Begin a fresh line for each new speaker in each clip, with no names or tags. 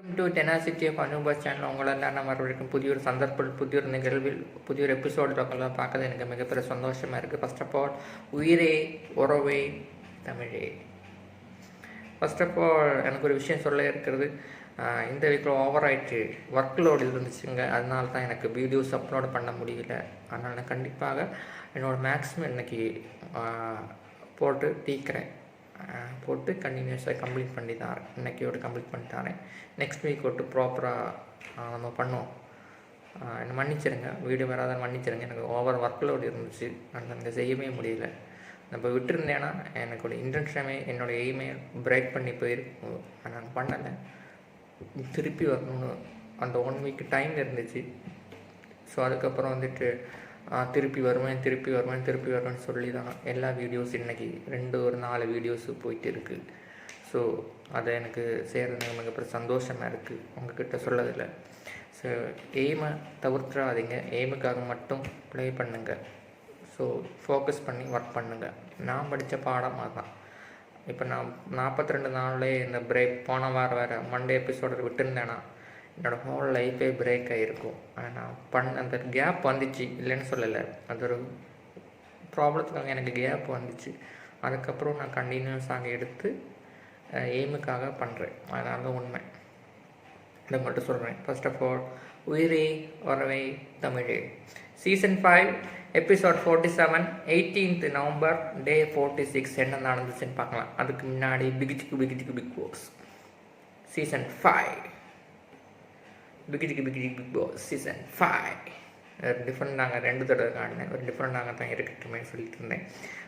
Welcome to tenacity of அனுபவ channel. உங்களெல்லாம் நான் மறுபடியும் புதிய சந்தர்ப்பம் புதிய நிகழ்வில் புதிய எபிசோடு உங்களெல்லாம் பார்க்கறது எனக்கு மிகப்பெரிய சந்தோஷமாக இருக்குது. ஃபர்ஸ்ட் ஆஃப் ஆல் உயிரே உறவே தமிழே. ஃபர்ஸ்ட் ஆஃப் ஆல் எனக்கு ஒரு விஷயம் சொல்ல இருக்கிறது. இந்த வீக்கில் ஓவர் ஆகிட்டு ஒர்க் லோடு இருந்துச்சுங்க. அதனால தான் எனக்கு வீடியோஸ் அப்லோட் பண்ண முடியல. அதனால் நான் கண்டிப்பாக என்னோடய மேக்ஸிமம் இன்றைக்கி போட்டு போட்டு கண்டினியூஸாக கம்ப்ளீட் பண்ணி தரேன். இன்றைக்கியோடு கம்ப்ளீட் பண்ணி தரேன். நெக்ஸ்ட் வீக் விட்டு ப்ராப்பராக நம்ம பண்ணுவோம். என்னை மன்னிச்சிருங்க, வீடியோ வராத மன்னிச்சிருங்க. எனக்கு ஓவர் ஒர்க் லோடு இருந்துச்சு, நான் அங்கே செய்யவே முடியல. நம்ம விட்டுருந்தேன்னா எனக்கு இன்டென்ஷனே என்னோடய எய்மே பிரேக் பண்ணி போயிருக்கும். நான் பண்ணலை. திருப்பி வரணும்னு அந்த 1 வீக் டைம் இருந்துச்சு. ஸோ அதுக்கப்புறம் வந்துட்டு திருப்பி வருவேன்னு சொல்லி தான் எல்லா வீடியோஸ் இன்றைக்கி 4 வீடியோஸு போயிட்டு இருக்குது. ஸோ அதை எனக்கு செய்கிறது மிகப்பெரிய சந்தோஷமாக இருக்குது. உங்ககிட்ட சொல்லதில்லை. ஸோ எய்மை தவிர்த்துறாதீங்க. எய்முக்காக மட்டும் ப்ளே பண்ணுங்கள். ஸோ ஃபோக்கஸ் பண்ணி ஒர்க் பண்ணுங்கள். நான் படித்த பாடம் அதுதான். இப்போ நான் 42 நாள்லேயே இந்த பிரேக் போன வாரம் வேறு மண்டே எபிசோடு விட்டுருந்தேன்னா என்னோடய ஹோல் லைஃபே பிரேக் ஆகிருக்கும். நான் அந்த கேப் வந்துச்சு, இல்லைன்னு சொல்லலை. அது ஒரு ப்ராப்ளத்துக்காக எனக்கு கேப் வந்துச்சு. அதுக்கப்புறம் நான் கண்டினியூஸாக எடுத்து எய்முக்காக பண்ணுறேன். அதனால தான் உண்மை. இதை மட்டும் சொல்கிறேன். ஃபர்ஸ்ட் ஆஃப் ஆல் உயிரே உறவே தமிழே. சீசன் 5 எபிசோட் 47 18th நவம்பர் டே 46 என்ன நடந்துச்சுன்னு பார்க்கலாம். அதுக்கு முன்னாடி Bigg Boss season 5 Bigg Boss season 5 டிஃப்ரெண்டாங்க. 2 தடவை காட்டினேன். ஒரு டிஃப்ரெண்டாக தான் இருக்கட்டுமே சொல்லிட்டு இருந்தேன்.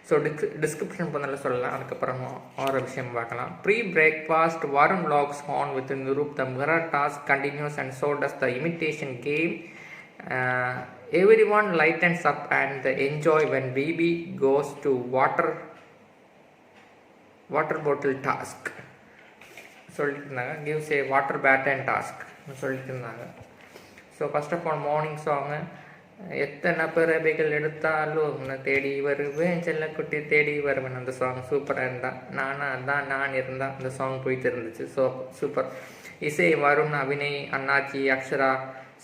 ஸோ டிஸ்கிரிப்ஷன் பண்ணல சொல்லலாம். அதுக்கப்புறமா ஒரு விஷயம் பார்க்கலாம். Pre breakfast war vlogs on with Niroop the mirror task continues and so does the imitation game. Everyone lightens up and enjoy when BB goes to water bottle task. சொல்லிட்டு இருந்தாங்க. gives a water baton task சொல்லிட்டு இருந்தாங்க. So first of all morning song எத்தனை பிறவைகள் எடுத்தாலும் நான் தேடி வருவேன் செல்லக்குட்டி தேடி வருவேன். அந்த சாங் சூப்பராக இருந்தால் நான் இருந்தால் அந்த சாங் போயிட்டு இருந்துச்சு. So super. இசை வருண், அபிநய், அண்ணாச்சி, அக்ஷரா,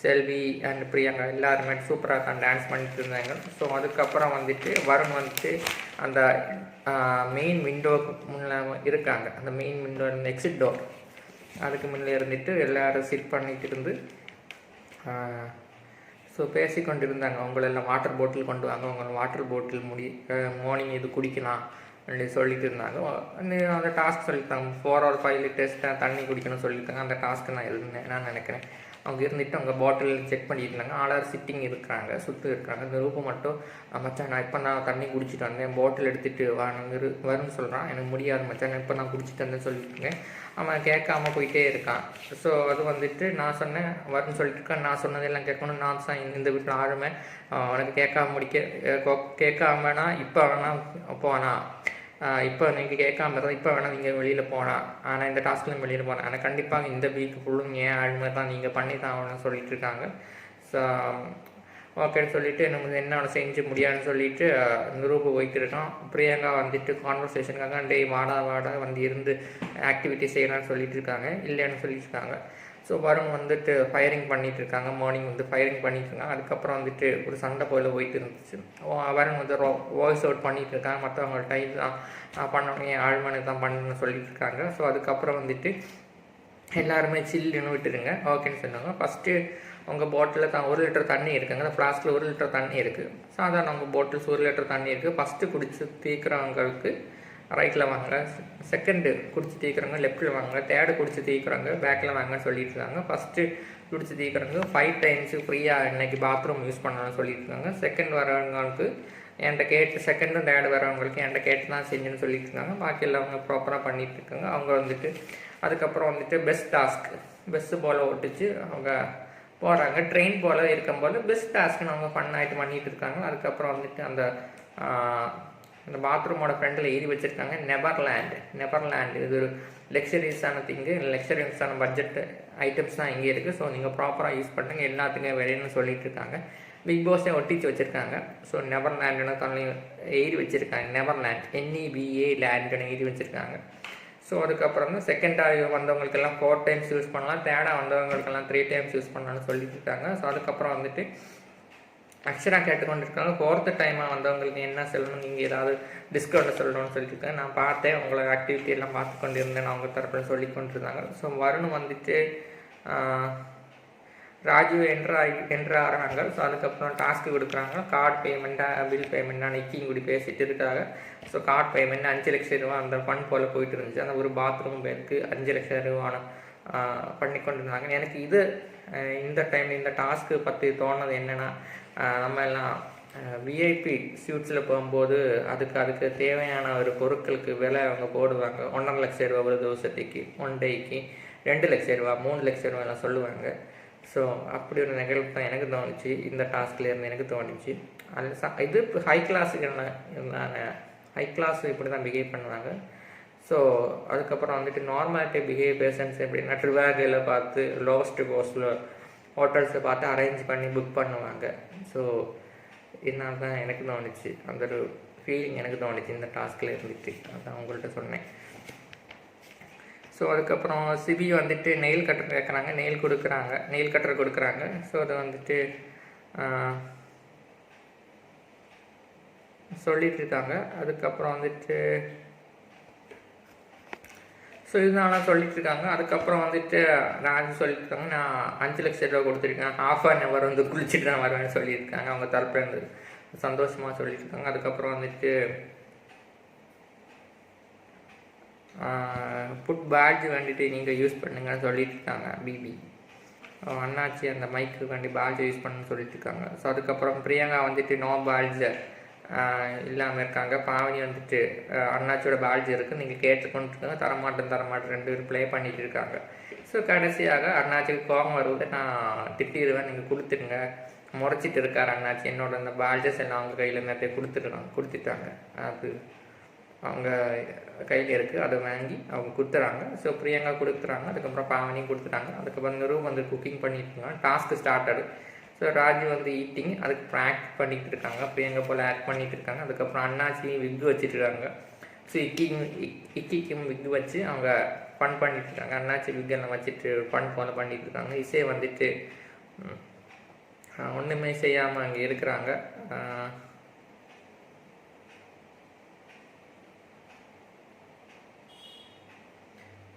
செல்வி அண்ட் பிரியங்கா எல்லாருமே சூப்பராக தான் டான்ஸ் பண்ணிட்டு இருந்தாங்க. ஸோ அதுக்கப்புறம் வந்துட்டு வருண் வந்துட்டு அந்த மெயின் விண்டோவுக்கு முன்னே இருக்காங்க. அந்த மெயின் விண்டோ எக்ஸிட் டோர் அதுக்கு முன்னே இருந்துட்டு எல்லோரும் சிட் பண்ணிட்டு இருந்து ஸோ பேசிக்கொண்டு இருந்தாங்க. அவங்களெல்லாம் வாட்டர் பாட்டில் கொண்டு வாங்க, உங்களை வாட்டர் பாட்டில் மார்னிங் இது குடிக்கலாம் அப்படின்னு சொல்லிட்டு இருந்தாங்க. அந்த டாஸ்க் சொல்லியிருந்தாங்க. 4 or 5 liters தண்ணி குடிக்கணும்னு சொல்லியிருக்காங்க. அந்த டாஸ்க்கு நான் நினைக்கிறேன். அவங்க இருந்துட்டு அவங்க பாட்டில் செக் பண்ணிட்டு இருந்தாங்க. ஆளார் சிட்டிங் இருக்கிறாங்க, சுற்று இருக்கிறாங்க. இந்த ரூபு மட்டும் மச்சான் நான் இப்போ நான் தண்ணி குடிச்சிட்டு வந்தேன், பாட்டில் எடுத்துகிட்டு வரும்னு சொல்கிறான். எனக்கு முடியாது மச்சான், இப்போ நான் குடிச்சிட்டு வந்தேன்னு சொல்லிட்டுருக்கேன். அவன் கேட்காம போயிட்டே இருக்கான். ஸோ அது வந்துட்டு நான் சொன்னேன் வரும்னு சொல்லிட்டு இருக்கேன். நான் சொன்னதெல்லாம் கேட்கணும். நான் தான் இந்த வீட்டில் ஆளுமே. உனக்கு கேட்காமனா இப்போ வேணாம் போனா, இப்போ நீங்கள் கேட்காம இருந்தால் இப்போ வேணால் நீங்கள் வெளியில் போனால். ஆனால் இந்த டாஸ்க்லையும் வெளியில் போனேன். ஆனால் கண்டிப்பாக இந்த வீக் ஃபுல்லும் ஏன் ஆளுமை தான் நீங்கள் பண்ணி தான் ஆகணும்னு சொல்லிட்டு இருக்காங்க. ஸோ ஓகேன்னு சொல்லிவிட்டு என்ன செஞ்சு முடியாதுன்னு சொல்லிவிட்டு நிரூப போய்ட்டு இருக்கோம். பிரியங்கா வந்துட்டு கான்வர்சேஷனுக்காக டே வாடா வந்து இருந்து ஆக்டிவிட்டி செய்யலாம்னு சொல்லிட்டு இருக்காங்க. இல்லைன்னு சொல்லிட்டு இருக்காங்க. ஸோ வருண் வந்துட்டு ஃபயரிங் பண்ணிகிட்டு இருக்காங்க. மார்னிங் வந்து ஃபயரிங் பண்ணிகிட்டு இருக்காங்க. அதுக்கப்புறம் வந்துட்டு ஒரு சண்டை போயிட்டு இருந்துச்சு. வருண் வந்து வாய்ஸ் அவுட் பண்ணிகிட்டு இருக்காங்க. மற்றவங்கள்ட்ட இதுதான் பண்ணணும், என் ஆழ்மனுக்கு தான் பண்ணணும்னு சொல்லிட்டு இருக்காங்க. ஸோ அதுக்கப்புறம் வந்துட்டு எல்லாருமே சில்லுன்னு விட்டுருங்க ஓகேன்னு சொன்னாங்க. ஃபஸ்ட்டு உங்கள் பாட்டிலில் தான் 1 லிட்டர் தண்ணி இருக்குங்க. அந்த ஃப்ளாஸ்கில் 1 லிட்டர் தண்ணி இருக்குது. சாதாரண உங்கள் பாட்டில்ஸ் 1 லிட்டர் தண்ணி இருக்குது. ஃபஸ்ட்டு குடிச்சு தீக்கிறவங்களுக்கு ரைட்டில் வாங்க, செகண்டு குடிச்சு தீக்கிறவங்க லெஃப்ட்டில் வாங்க, தேர்டு குடிச்சு தீக்கிறவங்க பேக்கில் வாங்கன்னு சொல்லிட்டு இருக்காங்க. ஃபஸ்ட்டு குடிச்சு தீக்கிறவங்க 5 times ஃப்ரீயாக இன்றைக்கி பாத்ரூம் யூஸ் பண்ணணும்னு சொல்லிட்டு இருக்காங்க. செகண்ட் வரவங்களுக்கு என்கிட்ட கேட்டு, செகண்டும் தேர்டு வரவங்களுக்கு என்கிட்ட கேட்டு தான் செஞ்சுன்னு சொல்லிட்டு இருக்காங்க. பாக்கி எல்லாவங்க ப்ராப்பராக பண்ணிகிட்டு இருக்காங்க. அவங்க வந்துட்டு அதுக்கப்புறம் வந்துட்டு பெஸ்ட் டாஸ்க் பெஸ்ட்டு போல் ஓட்டிச்சு அவங்க போகிறாங்க. ட்ரெயின் போல் இருக்கும்போது பெஸ்ட் டாஸ்க்குன்னு அவங்க பண்ணிகிட்டு இருக்காங்க. அதுக்கப்புறம் வந்துட்டு அந்த பாத்ரூமோட ஃப்ரெண்டில் ஏறி வச்சுருக்காங்க நெபர்லேண்ட். இது ஒரு லக்ஸரியஸான திங்கு, லக்ஸரியஸான பட்ஜெட் ஐட்டம்ஸ் தான் இங்கே இருக்குது. ஸோ நீங்கள் ப்ராப்பராக யூஸ் பண்ணுங்க, எல்லாத்துக்கும் வெளியேன்னு சொல்லிட்டு இருக்காங்க. பிக் பாஸே ஒட்டிச்சு வச்சுருக்காங்க. ஸோ நெபர்லேண்டுன்னு தண்ணி எழுதி வச்சுருக்காங்க. நெபர்லேண்ட் NEBA லேண்டுன்னு எழுதி வச்சுருக்காங்க. ஸோ அதுக்கப்புறம் தான் செகண்டாக வந்தவங்களுக்கெல்லாம் 4 டைம்ஸ் யூஸ் பண்ணலாம், தேர்டாக வந்தவங்களுக்கெல்லாம் 3 டைம்ஸ் யூஸ் பண்ணலாம்னு சொல்லிட்டு இருக்காங்க. ஸோ அதுக்கப்புறம் வந்துட்டு அக்ஷரா கேட்டுக்கொண்டிருக்காங்க, 4th டைமாக வந்தவங்களுக்கு என்ன சொல்லணும், நீங்கள் ஏதாவது டிஸ்கவுண்ட் சொல்லணும்னு சொல்லியிருக்காங்க. நான் பார்த்தேன், உங்களை ஆக்டிவிட்டி எல்லாம் பார்த்து கொண்டு இருந்தேன், அவங்க தரப்பில் சொல்லி கொண்டிருந்தாங்க. ஸோ வருண் வந்துட்டு ராஜு என்றாங்க. ஸோ அதுக்கப்புறம் டாஸ்க்கு கொடுக்குறாங்க, கார்டு பேமெண்ட்டாக பில் பேமெண்ட்டாக நிக்கிங் கூடி பேசிட்டு இருக்காங்க. ஸோ கார்டு பேமெண்ட் 5 லட்சம் ரூபா அந்த ஃபண்ட் போல் போயிட்டு இருந்துச்சு. அந்த ஒரு பாத்ரூம் பேருக்கு 5 லட்சம் ரூபான பண்ணி கொண்டு இருந்தாங்க. எனக்கு இது இந்த டைம் இந்த டாஸ்க்கு பற்றி தோணுது என்னென்னா, நம்ம எல்லாம் விஐபி ஸ்யூட்ஸில் போகும்போது அதுக்கு தேவையான ஒரு பொருட்களுக்கு விலை அவங்க போடுவாங்க. 1.5 லட்சம் ரூபா ஒரு தோசைக்கு, 1 டேக்கு 2 லட்சம் ரூபா 3 லட்சம் ரூபா எல்லாம் சொல்லுவாங்க. ஸோ அப்படி ஒரு நிகழ்வு தான் எனக்கு தோணுச்சு, இந்த டாஸ்க்லேருந்து எனக்கு தோணுச்சு. அது இது ஹை கிளாஸுக்கு இருந்தாங்க, ஹை கிளாஸ் இப்படி தான் பிஹேவ் பண்ணுவாங்க. ஸோ அதுக்கப்புறம் வந்துட்டு நார்மாலிட்டி பிஹேவ் பேஷன்ஸ் எப்படின்னா ட்ரிவாகில் பார்த்து லோவஸ்ட் கோஸ்டில் ஹோட்டல்ஸை பார்த்து அரேஞ்ச் பண்ணி புக் பண்ணுவாங்க. ஸோ இதனால தான் எனக்கு தோணுச்சு, அந்த ஒரு ஃபீலிங் எனக்கு தோணுச்சு இந்த டாஸ்கில் இருந்துச்சு. அதான் உங்கள்கிட்ட சொன்னேன். ஸோ அதுக்கப்புறம் சிபி வந்துட்டு நெயில் கட்டர் கேட்குறாங்க, நெயில் கட்டர் கொடுக்குறாங்க. ஸோ அதை வந்துட்டு சொல்லிட்டு இருக்காங்க. அதுக்கப்புறம் வந்துட்டு ஸோ இதனால சொல்லிட்டு இருக்காங்க. அதுக்கப்புறம் வந்துட்டு ராஜு சொல்லிட்டு இருக்காங்க, நான் 5 லட்சம் ரூபா கொடுத்துருக்கேன், ½ வந்து குளிச்சுட்டு தான் வருவேன்னு சொல்லியிருக்காங்க. அவங்க தரப்புல இருந்து சந்தோஷமாக சொல்லிட்டு இருக்காங்க. அதுக்கப்புறம் வந்துட்டு புட் பேட்ஜ் வந்துட்டு நீங்கள் யூஸ் பண்ணுங்கன்னு சொல்லிட்டு இருக்காங்க. பிபி அண்ணாச்சி அந்த மைக்கு வேண்டி பேட்ஜ் யூஸ் பண்ணுன்னு சொல்லிட்டு இருக்காங்க. ஸோ அதுக்கப்புறம் பிரியங்கா வந்துட்டு நோ பேட்ஜ் இல்லாமல் இருக்காங்க. பாவனி வந்துட்டு அண்ணாச்சியோட பேட்ஜ் இருக்குது, நீங்கள் கேட்டுக்கொண்டு இருக்காங்க, தரமாட்டேன் 2 பேர் ப்ளே பண்ணிட்டு இருக்காங்க. ஸோ கடைசியாக அண்ணாச்சிக்கு கோபம் வருவது, நான் திட்டிடுவேன், நீங்கள் கொடுத்துருங்க, முறைச்சிட்டு இருக்கார் அண்ணாச்சி, என்னோட அந்த பேட்ஜஸ் எல்லாம் அவங்க கையில் நிறைய கொடுத்துட்டாங்க. அது அவங்க கையில் இருக்குது, அதை வாங்கி அவங்க கொடுத்துறாங்க. ஸோ பிரியங்கா கொடுத்துறாங்க, அதுக்கப்புறம் பாவனியும் கொடுத்துட்டாங்க. அதுக்கப்புறம் நிரூப் வந்து குக்கிங் பண்ணிட்டு இருக்காங்க. Task started. ஸோ ராஜு வந்து ஈட்டிங், அதுக்கு ஆக்ட் பண்ணிகிட்டு இருக்காங்க, பிரியங்கா போல் ஆக்ட் பண்ணிகிட்டு இருக்காங்க. அதுக்கப்புறம் அண்ணாச்சி விக் வச்சுட்டுருக்காங்க. ஸோ இக்கிக்கும் விக் வச்சு அவங்க ஃபன் பண்ணிட்டு இருக்காங்க. அண்ணாச்சி விக் எல்லாம் வச்சுட்டு ஃபன் போல பண்ணிட்டு இருக்காங்க. இசை வந்துட்டு ஒன்றுமே செய்யாமல் அங்கே இருக்கிறாங்க.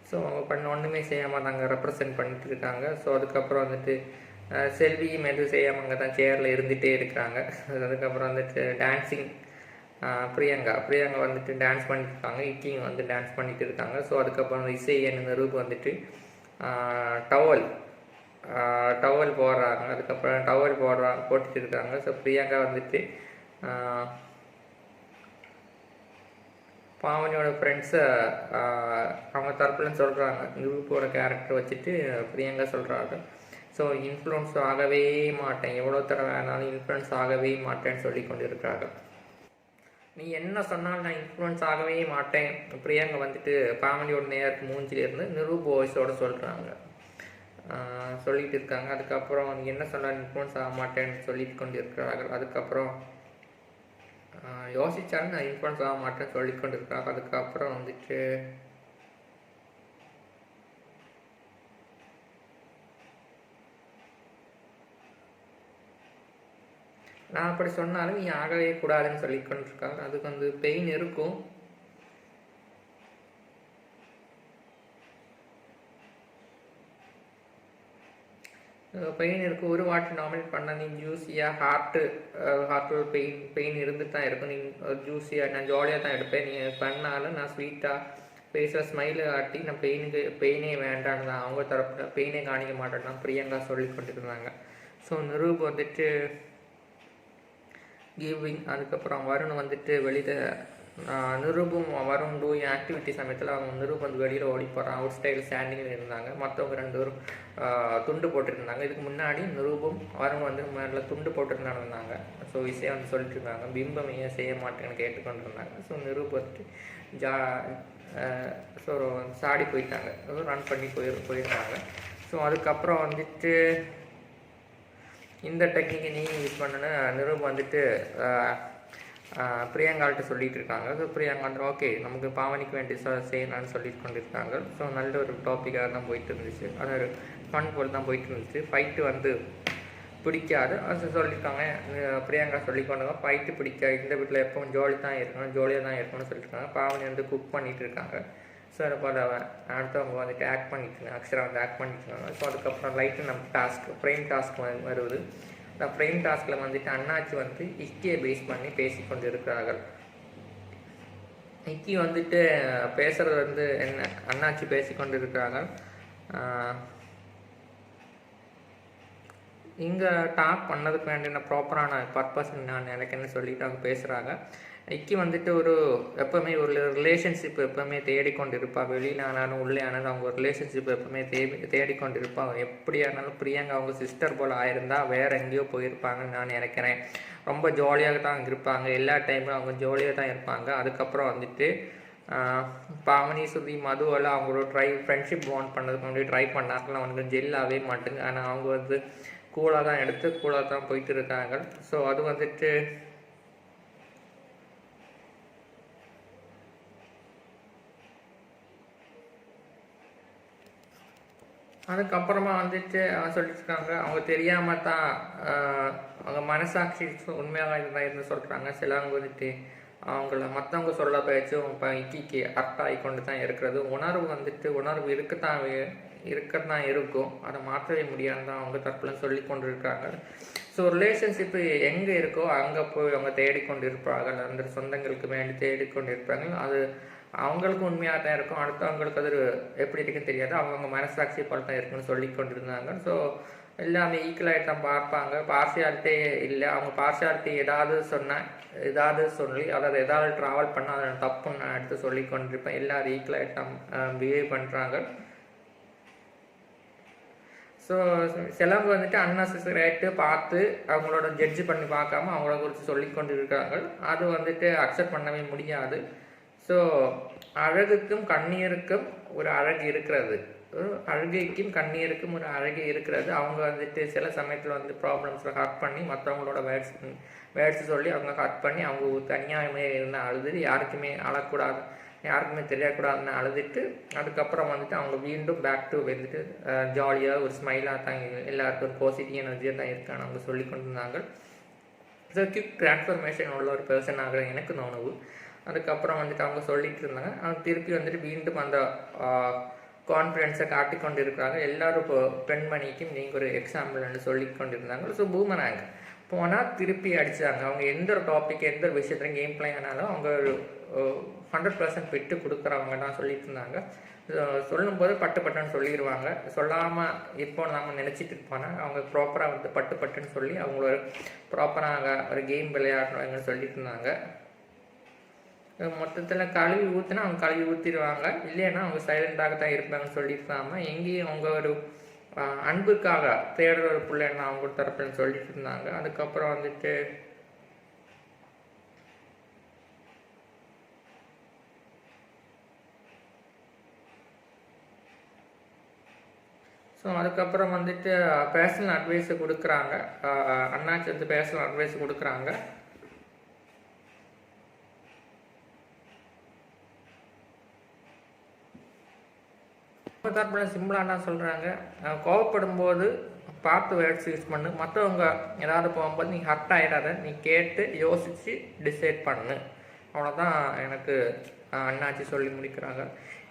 ஸோ அவங்க ஒன்றுமே செய்யாமல் நாங்கள் ரெப்ரசன்ட் பண்ணிட்டு இருக்காங்க. ஸோ அதுக்கப்புறம் வந்துட்டு செல்வியும் எதுவும் செய்யாமல் அங்கே தான் சேரில் இருந்துகிட்டே இருக்கிறாங்க. அதுக்கப்புறம் வந்துட்டு டான்ஸிங் பிரியங்கா வந்துட்டு டான்ஸ் பண்ணிட்டு இருக்காங்க, இக்கிங் வந்து டான்ஸ் பண்ணிட்டு இருக்காங்க. ஸோ அதுக்கப்புறம் இசை என்ன ரூப் வந்துட்டு டவல் போடுறாங்க. அதுக்கப்புறம் டவல் போட்டுட்டு இருக்காங்க. ஸோ பிரியங்கா வந்துட்டு பாவனியோட ஃப்ரெண்ட்ஸை அவங்க தரப்புலன்னு சொல்கிறாங்க. குரூப்போட கேரக்டர் வச்சுட்டு பிரியங்கா சொல்கிறாங்க, ஸோ இன்ஃப்ளூயன்ஸ் ஆகவே மாட்டேன், எவ்வளோ தடவை வேணாலும் இன்ஃப்ளூயன்ஸ் ஆகவே மாட்டேன்னு சொல்லி கொண்டு இருக்கிறாங்க. நீ என்ன சொன்னாலும் நான் இன்ஃப்ளூயன்ஸ் ஆகவே மாட்டேன் பிரியங்கா வந்துட்டு பாவனியோட நேருக்கு மூஞ்சிலேருந்து நிரூப் வாய்ஸோடு சொல்லிட்டு இருக்காங்க. அதுக்கப்புறம் நீ என்ன சொன்னால் இன்ஃப்ளூயன்ஸ் ஆக மாட்டேன்னு சொல்லிட்டு கொண்டு இருக்கிறார்கள். அதுக்கப்புறம் யோசிச்சாலும் நான் இன்ஃப்ளூயன்ஸ் ஆக மாட்டேன்னு சொல்லி கொண்டு இருக்கிறாங்க. அதுக்கப்புறம் வந்துட்டு நான் அப்படி சொன்னாலும் நீ ஆகவே கூடாதுன்னு சொல்லி கொண்டிருக்காங்க. அதுக்கு வந்து பெயின் இருக்கும். பெயின் இருக்கும். ஒரு வாட்டி நாமினேட் பண்ணால் நீ ஜூஸியாக ஹார்ட்டில் பெயின் இருந்துட்டு தான் இருக்கும். நீ ஜூஸியாக நான் ஜாலியாக தான் எடுப்பேன். நீ பண்ணாலும் நான் ஸ்வீட்டாக ஃபேஸில் ஸ்மைலு காட்டி நான் பெயினே வேண்டான்னு தான் அவங்க தரப்பில் பெயினே காணிக்க மாட்டேன்னா பிரியங்கா சொல்லி கொண்டிருந்தாங்க. ஸோ நிரூப் வந்துட்டு கிவிங். அதுக்கப்புறம் வருண் வந்துட்டு வெளியில் நிரூபம் வருண் டூயிங் ஆக்டிவிட்டி சமயத்தில் அவங்க நிரூப் வந்து வெளியில் ஓடி போகிறான். அவுட் ஸ்டைல் ஸ்டாண்டிங்கில் இருந்தாங்க. மற்றவங்க 2 பேரும் துண்டு போட்டுருந்தாங்க. இதுக்கு முன்னாடி நிரூபம் வருண் வந்து மேலே துண்டு போட்டுட்டு நடந்தாங்க. ஸோ இசையை வந்து சொல்லிட்டு இருந்தாங்க, பிம்பம் ஏன் செய்ய மாட்டேன்னு கேட்டுக்கொண்டு இருந்தாங்க. ஸோ நிரூப் வந்துட்டு ஸோ சாடி போயிட்டாங்க, ரன் பண்ணி போயிருந்தாங்க. ஸோ அதுக்கப்புறம் வந்துட்டு இந்த டெக்னிக்கை நீங்கள் யூஸ் பண்ணுன்னா நிரூப் வந்துட்டு பிரியங்காள்கிட்ட சொல்லிகிட்டு இருக்காங்க. ஸோ பிரியங்கா வந்து ஓகே நமக்கு பாவனிக்கு வேண்டிய செய்யலான்னு சொல்லிட்டு கொண்டிருக்காங்க. ஸோ நல்ல ஒரு டாப்பிக்காக தான் போயிட்டு இருந்துச்சு. அது ஒரு ஃபன் போல் தான் போயிட்டு இருந்துச்சு. ஃபைட்டு வந்து பிடிக்காது அது சொல்லியிருக்காங்க. பிரியங்கா சொல்லிக்கொண்டாங்க ஃபைட்டு பிடிக்காது, இந்த வீட்டில் எப்பவும் ஜோலியாக தான் இருக்கணும்னு சொல்லியிருக்காங்க. பாவனி வந்து குக் பண்ணிகிட்டு இருக்காங்க. ஸோ அதை போல் அடுத்தவங்க வந்துட்டு ஆக்ட் பண்ணிட்டுருக்காங்க, அக்ஷரா வந்து ஆக்ட் பண்ணிட்டுருக்காங்க. ஸோ அதுக்கப்புறம் லைட்டு நம்ம ஃப்ரேம் டாஸ்க் வருது. அந்த ஃப்ரேம் டாஸ்கில் வந்துட்டு அண்ணாச்சி வந்து இக்கியை பேஸ் பண்ணி பேசி கொண்டு இருக்கிறார்கள். இக்கி வந்துட்டு பேசுகிறது வந்து என்ன அண்ணாச்சி பேசி கொண்டு இருக்கிறார்கள். இங்கே டாக் பண்ணதுக்கு வேண்டிய ப்ராப்பரான பர்பஸ் நான் எனக்கு என்ன சொல்லிட்டு அவங்க பேசுகிறாங்க. இக்கி வந்துட்டு ஒரு எப்போவுமே ஒரு ரிலேஷன்ஷிப் எப்போவுமே தேடிக்கொண்டு இருப்பாள். வெளியில் ஆனாலும் உள்ளே ஆனாலும் அவங்க ஒரு ரிலேஷன்ஷிப் எப்போவுமே தேடிக்கொண்டு இருப்பாங்க. எப்படி ஆனாலும் பிரியங்கா அவங்க சிஸ்டர் போல் ஆயிருந்தால் வேறு எங்கேயோ போயிருப்பாங்கன்னு நான் நினைக்கிறேன். ரொம்ப ஜாலியாக தான் இருப்பாங்க, எல்லா டைமும் அவங்க ஜாலியாக தான் இருப்பாங்க. அதுக்கப்புறம் வந்துட்டு பாவனி சுதி மதுவெல்லாம் அவங்களோட ஃப்ரெண்ட்ஷிப் பாண்ட் பண்ணதுக்கு முன்னாடி ட்ரை பண்ணாங்கலாம் அவனுக்கு ஜெல்லாகவே மாட்டேங்க. ஆனால் அவங்க வந்து கூலாக தான் எடுத்து கூலாக தான் போயிட்டு இருக்காங்க. ஸோ அது வந்துட்டு அதுக்கப்புறமா வந்துட்டு சொல்லிட்டுருக்காங்க அவங்க தெரியாமல் தான் அவங்க மனசாட்சி உண்மையாக இருந்து சொல்கிறாங்க. சிலவங்க வந்துட்டு அவங்கள மற்றவங்க சொல்ல பேச்சும் இப்போ இக்கிக்கு அர்த்தம் ஆகி கொண்டு தான் இருக்கிறது. உணர்வு இருக்கத்தான் இருக்கும், அதை மாற்றவே முடியாது தான் அவங்க தரப்புலன்னு சொல்லி கொண்டு இருக்காங்க. ஸோ ரிலேஷன்ஷிப்பு எங்கே இருக்கோ அங்கே போய் அவங்க தேடிக்கொண்டு இருப்பார்கள், அந்த சொந்தங்களுக்கு வேண்டி தேடிக்கொண்டு இருப்பாங்க. அது அவங்களுக்கு உண்மையாக தான் இருக்கும், அடுத்தவங்களுக்கு அது எப்படி இருக்குன்னு தெரியாது, அவங்கவுங்க மனசாட்சி போல் தான் இருக்குன்னு சொல்லி கொண்டு இருந்தாங்க. ஸோ எல்லாமே ஈக்குவலாகிட்டு தான் பார்ப்பாங்க, பார்சியாலிட்டி இல்லை. அவங்க பார்சியாலிட்டி ஏதாவது சொல்லி அதாவது ஏதாவது ட்ராவல் பண்ணால் அதை தப்புன்னு நான் எடுத்து சொல்லி கொண்டிருப்பேன். எல்லோரும் ஈக்குவலாகிட்டு தான் பிஹேவ் பண்ணுறாங்க. ஸோ சிலவங்க வந்துட்டு அன்னெசரியாகிட்டு பார்த்து அவங்களோட ஜட்ஜு பண்ணி பார்க்காம அவங்கள குறித்து சொல்லி கொண்டு இருக்காங்க. அது வந்துட்டு அக்செப்ட் பண்ணவே முடியாது. ஸோ அழகுக்கும் கண்ணீருக்கும் ஒரு அழகு இருக்கிறது, அழுகைக்கும் கண்ணீருக்கும் ஒரு அழகு இருக்கிறது. அவங்க வந்துட்டு சில சமயத்தில் வந்து ப்ராப்ளம்ஸில் ஹர்ட் பண்ணி மற்றவங்களோட வேர்ட்ஸ் சொல்லி அவங்க ஹர்ட் பண்ணி அவங்க தனியாகவே இருந்தால் அழுது யாருக்குமே தெரியக்கூடாதுன்னு அழுதுட்டு அதுக்கப்புறம் வந்துட்டு அவங்க மீண்டும் பேக் டு வந்துட்டு ஜாலியாக ஒரு ஸ்மைலாக தான் எல்லாருக்கும் ஒரு பாசிட்டிவ் எனர்ஜியாக தான் இருக்கான்னு அவங்க சொல்லி கொண்டு இருந்தாங்க. ஸோ குவிக் ட்ரான்ஸ்ஃபர்மேஷன் உள்ள ஒரு பர்சனாக எனக்கு தோணுது. அதுக்கப்புறம் வந்துட்டு அவங்க சொல்லிட்டு இருந்தாங்க. அவங்க திருப்பி வந்துட்டு மீண்டும் அந்த கான்ஃபிடென்ஸை காட்டிக்கொண்டு இருக்கிறாங்க. எல்லோரும் இப்போ பெண்மணிக்கும் நீங்கள் ஒரு எக்ஸாம்பிள்னு சொல்லி கொண்டு இருந்தாங்க. ஸோ பூமராங்க போனால் திருப்பி அடித்தாங்க. அவங்க எந்த ஒரு டாபிக் எந்த ஒரு விஷயத்துலையும் கேம் பிளே ஆனாலும் அவங்க 100% விட்டு கொடுக்குறவங்க தான் சொல்லிட்டு இருந்தாங்க. சொல்லும்போது பட்டுன்னு சொல்லிடுவாங்க, சொல்லாமல் இப்போ நம்ம நினச்சிட்டு இருப்போனா அவங்க ப்ராப்பராக வந்து பட்டுன்னு சொல்லி அவங்கள ப்ராப்பராக ஒரு கேம் விளையாடணுங்கன்னு சொல்லிட்டு இருந்தாங்க. மொத்தத்தில் கழுவி ஊற்றினா அவங்க கழுவி ஊற்றிடுவாங்க, இல்லைன்னா அவங்க சைலண்டாக தான் இருப்பாங்கன்னு சொல்லியிருக்காம எங்கேயும் அவங்க ஒரு அன்புக்காக தேடுற ஒரு பிள்ளைன்னா அவங்க தரப்புன்னு சொல்லிட்டு இருந்தாங்க. அதுக்கப்புறம் வந்துட்டு அதுக்கப்புறம் வந்துட்டு பேர்சனல் அட்வைஸை கொடுக்குறாங்க. அண்ணாச்சி வந்து பேர்சனல் அட்வைஸ் கொடுக்குறாங்க. தரப்பில் சிம்பிளாக தான் சொல்கிறாங்க, கோவப்படும் போது பார்த்து வேர்ட்ஸ் யூஸ் பண்ணு, மற்றவங்க ஏதாவது போகும்போது நீ ஹர்ட் ஆகிடாத, நீ கேட்டு யோசித்து டிசைட் பண்ணு, அவ்வளோதான் எனக்கு அண்ணாச்சி சொல்லி முடிக்கிறாங்க.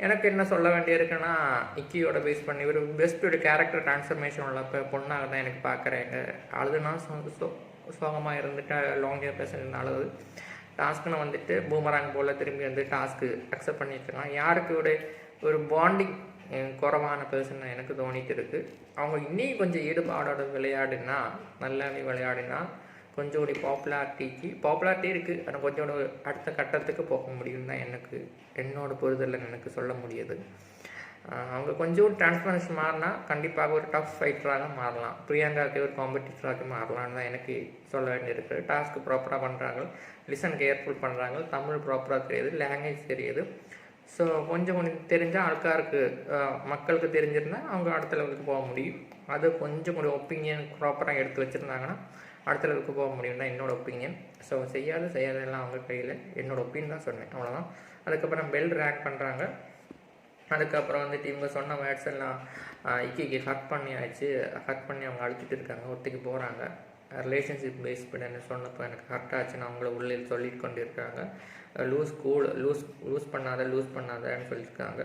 எனக்கு என்ன சொல்ல வேண்டியிருக்குன்னா இக்கியோட பேஸ் பண்ணி ஒரு பெஸ்ட்டோட கேரக்டர் ட்ரான்ஸ்ஃபர்மேஷன் உள்ள பொண்ணாக தான் எனக்கு பார்க்குறேங்க. அழுதுனா சோகமாக இருந்துட்டு லாங் இயர் பேசுறது அழுது டாஸ்க்குன்னு வந்துட்டு பூமராங் போல் திரும்பி வந்து டாஸ்க்கு அக்செப்ட் பண்ணிட்டுருக்காங்க. யாருக்கு ஒரு பாண்டிங் குறைவான பர்சன் எனக்கு தோணிட்டு இருக்குது. அவங்க இன்னும் கொஞ்சம் ஈடுபாடோட நல்லாவே விளையாடினா கொஞ்சம் பாப்புலாரிட்டி இருக்குது, ஆனால் கொஞ்சம் அடுத்த கட்டத்துக்கு போக முடியும் தான் என்னோட புரிதலில் எனக்கு சொல்ல முடியுது. அவங்க கொஞ்சம் டிரான்ஸ்பரன்சி மாறினா கண்டிப்பாக ஒரு டஃப் ஃபைட்டராக மாறலாம், பிரியங்காவுக்கு ஒரு காம்படிட்டராக மாறலான்னு தான் எனக்கு சொல்ல வேண்டியிருக்கு. டாஸ்க்கு ப்ராப்பராக பண்ணுறாங்க, லிசன் கேர்ஃபுல் பண்ணுறாங்க, தமிழ் ப்ராப்பராக தெரியுது, லாங்குவேஜ் தெரியுது. ஸோ கொஞ்சம் கொஞ்சம் தெரிஞ்சால் ஆൾக்காருக்கு மக்களுக்கு தெரிஞ்சிருந்தால் அவங்க அடுத்த லெவலுக்கு போக முடியும். அது கொஞ்சம் கூட ஒப்பீனியன் ப்ராப்பராக எடுத்து வச்சுருந்தாங்கன்னா அடுத்த லெவலுக்கு போக முடியும் தான் என்னோடய ஒப்பீனியன். ஸோ செய்யாதெல்லாம் அவங்க கையில், என்னோடய ஒப்பீனியன் தான் சொன்னேன், அவ்வளோதான். அதுக்கப்புறம் பெல் ரேங்க் பண்ணுறாங்க. அதுக்கப்புறம் வந்துட்டு இவங்க சொன்ன வேர்ட்ஸ் எல்லாம் இக்கிக்கு ஹர்ட் பண்ணி அவங்க அழுத்திட்டு இருக்காங்க. ஒருத்திக்கு போகிறாங்க. ரிலேஷன்ஷிப் பேஸ் பண்ணி சொன்னப்போ எனக்கு ஹர்ட் ஆச்சுன்னு அவங்கள உள்ளே சொல்லிட்டு கொண்டு இருக்காங்க. லூஸ் பண்ணாதன்னு சொல்லியிருக்காங்க.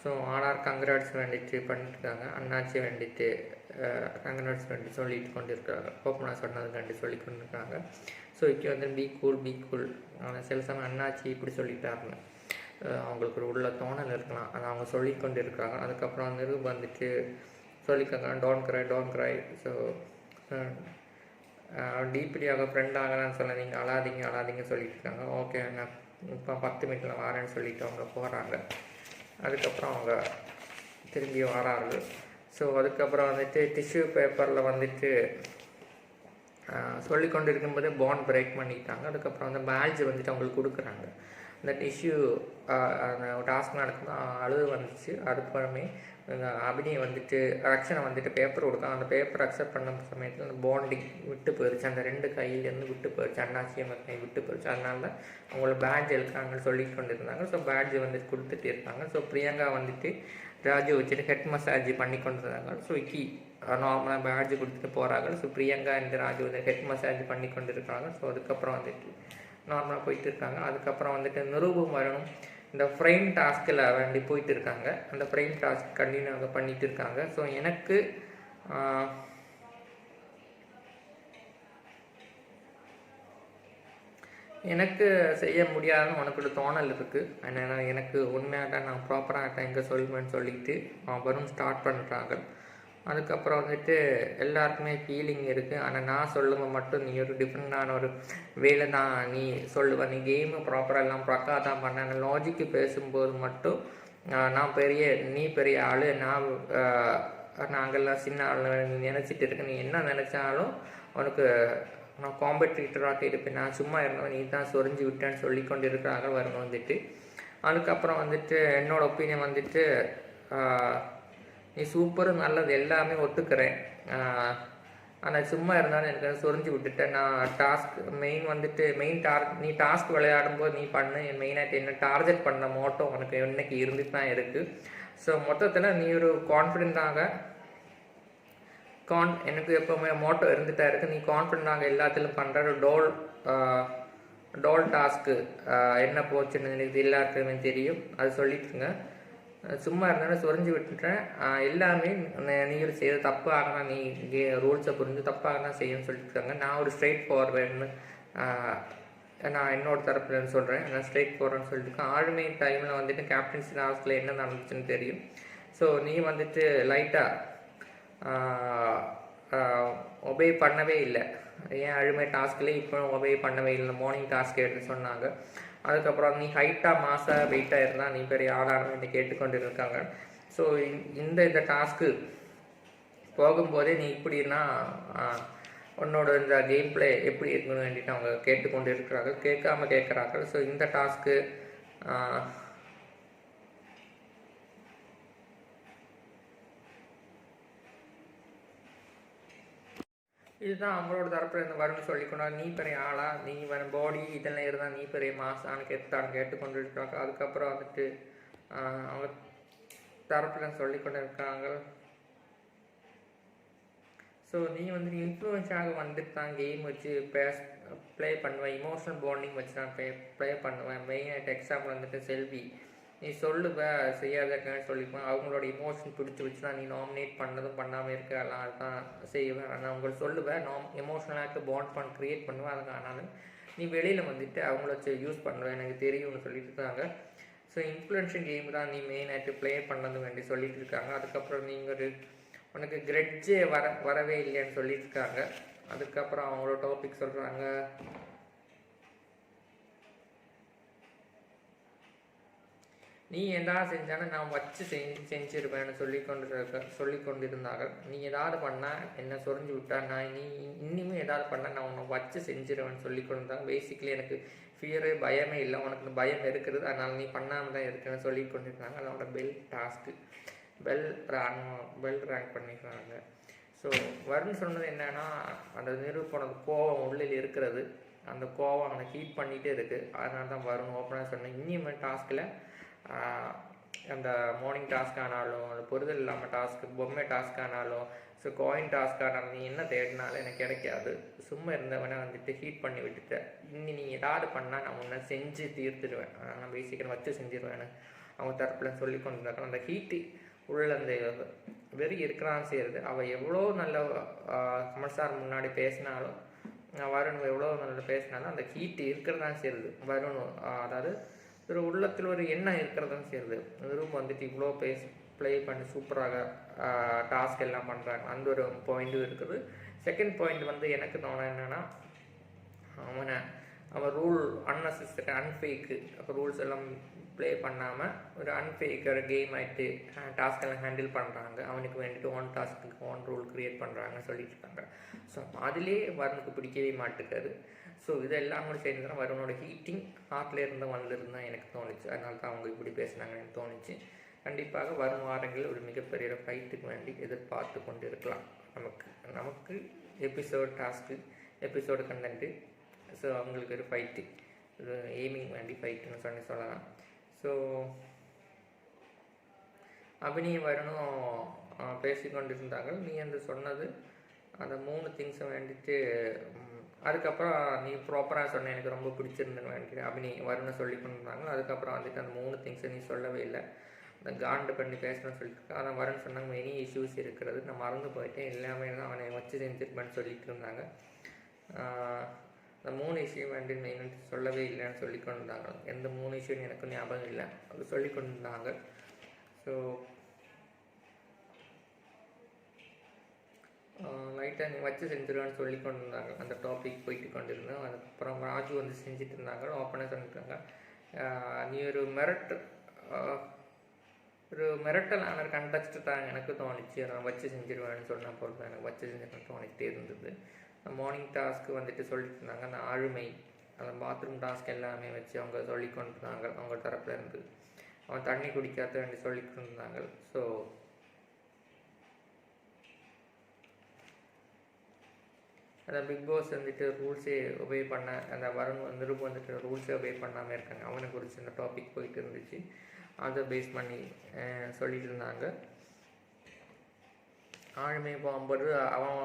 ஸோ ஆர்ஆர் கங்க்ராட்ஸ் வேண்டிட்டு பண்ணிட்டுருக்காங்க. அண்ணாச்சி வேண்டிட்டு கங்க்ராட்ஸ் வேண்டி சொல்லிட்டு கொண்டு இருக்காங்க. ஓப்பனாக சொன்னது வேண்டி சொல்லி கொண்டு இருக்காங்க. ஸோ இப்போ வந்து பி கூல் சில சமயம் அண்ணாச்சி இப்படி சொல்லிட்டாருங்க, அவங்களுக்கு ஒரு உள்ள தோணல் இருக்கலாம், அதை அவங்க சொல்லி கொண்டு இருக்காங்க. அதுக்கப்புறம் வந்துட்டு சொல்லியிருக்காங்க டோன்ட் க்ரை. ஸோ டீப்லியாக ஃப்ரெண்ட் ஆகலான்னு சொல்ல, நீங்கள் அழாதீங்க சொல்லிட்டு இருக்காங்க. ஓகே நான் இப்போ 10 மினிட்டில் வரேன்னு சொல்லிவிட்டு அவங்க போகிறாங்க. அதுக்கப்புறம் அவங்க திரும்பி வரார்கள். ஸோ அதுக்கப்புறம் வந்துட்டு டிஷ்யூ பேப்பரில் வந்துட்டு சொல்லி கொண்டு இருக்கும்போதே பாண்ட் பிரேக் பண்ணிட்டாங்க. அதுக்கப்புறம் அந்த பேட்ஜ் வந்துட்டு அவங்களுக்கு கொடுக்குறாங்க. அந்த டிஷ்யூ அந்த டாஸ்க் நடக்கும்போது அழுது வந்துச்சு. அதுக்கப்புறமே அபினியை வந்துட்டு ரக்ஷனை வந்துட்டு பேப்பர் கொடுத்தாங்க. அந்த பேப்பர் அக்செப்ட் பண்ண சமயத்தில் அந்த பாண்டிங் விட்டு போயிடுச்சு. அந்த 2 கையிலேருந்து விட்டு போயிடுச்சு. அண்ணாச்சியம் கை விட்டு போயிடுச்சு. அதனால தான் அவங்கள பேட்ஜ் எடுக்கிறாங்கன்னு சொல்லி கொண்டு இருந்தாங்க. ஸோ பேட்ஜ் வந்துட்டு கொடுத்துட்டு இருக்காங்க. ஸோ பிரியங்கா வந்துட்டு ராஜு வச்சுட்டு ஹெட் மசாஜ் பண்ணி கொண்டு இருந்தாங்க. ஸோ இக்கி நார்மலாக பேட்ஜ் கொடுத்துட்டு போகிறாங்க. ஸோ பிரியங்கா இந்த ராஜு வந்து ஹெட் மசாஜ் பண்ணி கொண்டு இருக்காங்க. ஸோ அதுக்கப்புறம் வந்துட்டு நார்மலாக போயிட்டு இருக்காங்க. அதுக்கப்புறம் வந்துட்டு நிரூபம் வரணும் இந்த ஃப்ரேம் டாஸ்கில் வேண்டி போயிட்டு இருக்காங்க. அந்த ஃப்ரேம் டாஸ்க் கண்டினியூவாக பண்ணிட்டு இருக்காங்க. ஸோ எனக்கு செய்ய முடியாதுன்னு உனக்கு தோணல் இருக்குது. அதனால் எனக்கு உண்மையாக நான் ப்ராப்பராக எங்கே சொல்லுவேன்னு சொல்லிட்டு வரும் ஸ்டார்ட் பண்ணுறாங்க. அதுக்கப்புறம் வந்துட்டு எல்லாருக்குமே ஃபீலிங் இருக்குது. ஆனால் நான் சொல்லுவேன் மட்டும் நீ ஒரு டிஃப்ரெண்டான ஒரு வேலை தான் நீ சொல்லுவேன். நீ கேமு ப்ராப்பராக எல்லாம் ப்ரக்கா தான் பண்ண. லாஜிக்கு பேசும்போது மட்டும் நீ பெரிய ஆள், நாங்கள்லாம் சின்ன ஆள் நினச்சிட்டு இருக்கேன். நீ என்ன நினச்சாலும் உனக்கு நான் காம்படிட்டராக இருப்பேன். நான் சும்மா இருந்தவன், நீ தான் சொரிஞ்சு விட்டேன்னு சொல்லி கொண்டு இருக்கிறாங்க வரணும் வந்துட்டு. அதுக்கப்புறம் வந்துட்டு என்னோடய ஒப்பீனியன் வந்துட்டு நீ சூப்பரு நல்லது எல்லாமே ஒத்துக்கிறேன். ஆனால் சும்மா இருந்தாலும் எனக்கு சொரிஞ்சு விட்டுட்டேன். நான் டாஸ்க் நீ டாஸ்க் விளையாடும்போது நீ பண்ணு, மெயினாக என்ன டார்கெட் பண்ண மோட்டோ உனக்கு இன்னைக்கு இருந்துட்டு தான் இருக்குது. ஸோ மொத்தத்தில் நீ ஒரு கான்ஃபிடென்ட்டாக எனக்கு எப்போவுமே மோட்டோ இருந்துகிட்டா இருக்குது. நீ கான்ஃபிடென்ட்டாக எல்லாத்திலும் பண்ணுற டோல் டாஸ்க்கு என்ன போச்சுன்னு எனக்கு எல்லாருக்குமே தெரியும். அது சொல்லிட்டுருங்க. சும்மா இருந்தாலும் சொரிஞ்சு விட்டுட்டேன். எல்லாமே நீங்கள் செய்கிற தப்பாகனா நீ ரூல்ஸை புரிஞ்சு தப்பாகனா செய்யணும்னு சொல்லியிருக்காங்க. நான் ஒரு ஸ்ட்ரெயிட் ஃபார்வேர்டுன்னு நான் என்னோட தரப்புலன்னு சொல்கிறேன். நான் ஸ்ட்ரெயிட் ஃபார்வர்டுன்னு சொல்லியிருக்கேன். ஆளுமை டைமில் வந்துட்டு கேப்டன்சி டாஸ்கில் என்ன நடந்துச்சுன்னு தெரியும். ஸோ நீ வந்துட்டு லைட்டாக ஒபே பண்ணவே இல்லை. ஏன் அழுமை டாஸ்க்லேயே இப்போ ஒபே பண்ணவே இல்லை. மார்னிங் டாஸ்க் எடுத்து சொன்னாங்க. அதுக்கப்புறம் நீ ஹைட்டாக மாசாக வெயிட்டாக இருந்தால் நீ பெரிய ஆளாக கேட்டுக்கொண்டு இருக்காங்க. ஸோ இந்த டாஸ்க்கு போகும்போதே நீ இப்படின்னா உன்னோட இந்த கேம் பிளே எப்படி இருக்கணும்னு வேண்டிட்டு அவங்க கேட்டுக்கொண்டு இருக்கிறார்கள், கேட்குறார்கள். ஸோ இந்த டாஸ்க்கு இதுதான் அவங்களோட தரப்பில் இருந்து வரும்னு சொல்லிக்கொண்டா. நீ பெரிய ஆளா, நீ பாடி இதெல்லாம் இருந்தால் நீ பெரிய மாசான்னு கேட்டுக்கொண்டு இருக்காங்க. அதுக்கப்புறம் வந்துட்டு அவங்க தரப்பில் சொல்லிக்கொண்டு இருக்காங்க. ஸோ நீ வந்துட்டு இன்ஃப்ளூயன்ஸாக வந்துட்டு தான் கேம் வச்சு ப்ளே பண்ணுவேன். இமோஷனல் பாண்டிங் வச்சு நான் ப்ளே பண்ணுவேன். மெயினாக எக்ஸாம்பிள் வந்துட்டு செல்வி நீ சொல்லுவேன் செய்யாதன்னு சொல்லிப்பேன். அவங்களோட இமோஷன் பிடிச்சி வச்சு தான் நீ நாமினேட் பண்ணதும் பண்ணாமல் இருக்கலாம். அதுதான் செய்வேன். நான் உங்களுக்கு சொல்லுவேன் எமோஷனலாக பாண்ட் க்ரியேட் பண்ணுவேன். அதுக்கான நீ வெளியில் வந்துட்டு அவங்கள வச்சு யூஸ் பண்ணுவேன் எனக்கு தெரியும்னு சொல்லிட்டு இருக்காங்க. ஸோ இன்ஃப்ளூயன்ஷிங் கேம் தான் நீ மெயினாகிட்டு ப்ளே பண்ணது வேண்டி சொல்லிட்டு இருக்காங்க. அதுக்கப்புறம் நீங்கள் உனக்கு கிரெட்ஜே வரவே இல்லைன்னு சொல்லிட்டு இருக்காங்க. அதுக்கப்புறம் அவங்களோட டாபிக் சொல்கிறாங்க. நீ ஏதாவது செஞ்சாலும் நான் வச்சு செஞ்சிருவேன்னு சொல்லி கொண்டிருந்தார்கள். நீ ஏதாவது பண்ணால் என்ன சொரிஞ்சு விட்டா நான் இன்னுமே ஏதாவது பண்ணால் நான் உன்னை வச்சு செஞ்சிருவேன்னு சொல்லி கொண்டிருந்தாங்க. பேசிக்கலி எனக்கு ஃபியரு பயமே இல்லை, உனக்கு பயம் இருக்கிறது, அதனால் நீ பண்ணாமல் தான் இருக்குன்னு சொல்லி கொண்டிருந்தாங்க. அதோட பெல் ரேங்க் பண்ணிக்கிறாங்க. ஸோ வருண் சொன்னது என்னன்னா, அந்த நிரூபணம் கோவம் உள்ளில் இருக்கிறது, அந்த கோவம் அவனை ஹீட் பண்ணிகிட்டே இருக்குது. அதனால தான் வருண் ஓப்பனாக சொன்னேன். இனிமே டாஸ்கில் அந்த மார்னிங் டாஸ்க் ஆனாலும், அது பொறுதல் இல்லாமல் டாஸ்க்கு, பொம்மை டாஸ்க் ஆனாலும், ஸோ காயின் டாஸ்க் ஆனாலும் நீ என்ன தேடினாலும் எனக்கு கிடைக்காது. சும்மா இருந்தவனை வந்துட்டு ஹீட் பண்ணி விட்டுட்டேன். நீ ஏதாவது பண்ணால் நான் உன்னை செஞ்சு தீர்த்துடுவேன், நான் பேசிக்கிறேன் வச்சு செஞ்சிருவேன்னு அவங்க தரப்பில் சொல்லி கொண்டிருந்தாங்க. அந்த ஹீட்டு உள்ள அந்த வெறி இருக்கிறான்னு செய்யுது. அவள் எவ்வளோ நல்ல கமல் முன்னாடி பேசினாலும், வருண் எவ்வளோ நல்ல பேசினாலும் அந்த ஹீட்டு இருக்கிறதான் செய்யுது. வருண் அதாவது ஒரு உள்ளத்தில் ஒரு எண்ணம் இருக்கிறதான் செய்யுது. ரூம் வந்துட்டு இவ்வளோ ப்ளே பண்ணி சூப்பராக டாஸ்க் எல்லாம் பண்ணுறாங்க, அந்த ஒரு பாயிண்ட்டும் இருக்குது. செகண்ட் பாயிண்ட் வந்து எனக்கு தோணும் என்னென்னா, அவன் ரூல் அன்னெசரி அன்ஃபேக்கு ரூல்ஸ் எல்லாம் ப்ளே பண்ணாமல் ஒரு அன்ஃபேக்கர் கேம் ஆகிட்டு டாஸ்க் எல்லாம் ஹேண்டில் பண்ணுறாங்க. அவனுக்கு வேண்டிட்டு one task one rule create பண்ணுறாங்கன்னு சொல்லிட்டு இருக்காங்க. ஸோ அதிலே வருணுக்கு பிடிக்கவே மாட்டுக்காது. ஸோ இதெல்லாம் கூட சேர்ந்து வருணோட ஹீட்டிங் ஹார்ட்ல இருந்து வந்திருந்தான் எனக்கு தோணுச்சு. அதனால தான் அவங்க இப்படி பேசினாங்கன்னு எனக்கு தோணுச்சு. கண்டிப்பாக வரும் வாரங்களில் ஒரு மிகப்பெரிய ஃபைட்டுக்கு வேண்டி எதிர்பார்த்து கொண்டு இருக்கலாம். நமக்கு எபிசோடு கண்டென்ட்டு, ஸோ அவங்களுக்கு ஒரு ஃபைட்டு, ஒரு எய்மிங் வேண்டி ஃபைட்டுன்னு சொல்லலாம். ஸோ அபினியும் வரணும் பேசிக்கொண்டிருந்தார்கள். நீ அந்த சொன்னது அந்த 3 திங்ஸை வேண்டிட்டு, அதுக்கப்புறம் நீ ப்ராப்பராக சொன்ன எனக்கு ரொம்ப பிடிச்சிருந்தேன்னு வேண்டிட்டு அபினி வரணும்னு சொல்லி கொண்டிருந்தாங்க. அதுக்கப்புறம் வந்துட்டு அந்த 3 திங்ஸை நீ சொல்லவே இல்லை, அந்த காண்டு பண்ணி பேசணும்னு சொல்லிட்டு அதான் வரன்னு சொன்னாங்க. மெனி இஷ்யூஸ் இருக்கிறது, நான் மறந்து போயிட்டேன், எல்லாமே தான் அவனை வச்சு செஞ்சுருப்பேன்னு சொல்லிட்டு இருந்தாங்க. அந்த 3 இஷ்யூ வேண்டி மெயின் சொல்லவே இல்லைன்னு சொல்லி கொண்டிருந்தாங்க. எந்த 3 இஷ்யூன்னு எனக்கு ஞாபகம் இல்லை, அது சொல்லி கொண்டிருந்தாங்க. ஸோ லைட்டாக நீ வச்சு செஞ்சிருவேன்னு சொல்லி கொண்டிருந்தாங்க. அந்த டாபிக் போயிட்டு கொண்டிருந்தோம். அதுக்கப்புறம் ராஜு வந்து செஞ்சுட்டு இருந்தாங்க, ஓப்பனாக சொல்லிட்டாங்க. நீ ஒரு மிரட்டலான ஒரு கண்டெக்ஸ்ட் தான் எனக்கு தோணுச்சு. நான் வச்சு செஞ்சிருவேன்னு சொன்னால் பொறுத்து எனக்கு வச்சு செஞ்சுருவேன் தோணிக்கிட்டே இருந்தது. மார்னிங் டாஸ்க்கு வந்துட்டு சொல்லிட்டு இருந்தாங்க, அந்த ஆளுமை, அந்த பாத்ரூம் டாஸ்க் எல்லாமே வச்சு அவங்க சொல்லி கொண்டிருந்தாங்க. அவங்க தரப்பில் இருந்து அவன் தண்ணி குடிக்காத வேண்டி சொல்லி கொண்டிருந்தாங்க. ஸோ அந்த பிக் பாஸ் வந்துட்டு ரூல்ஸே ஒபே பண்ண, அந்த வருண் நிருபம் வந்துட்டு ரூல்ஸே ஒபே பண்ணாமல் இருக்காங்க. அவனை குறித்து இந்த டாபிக் போயிட்டு இருந்துச்சு, அதை பேஸ் பண்ணி சொல்லிட்டு இருந்தாங்க. ஆளுமை போகும்போது அவன்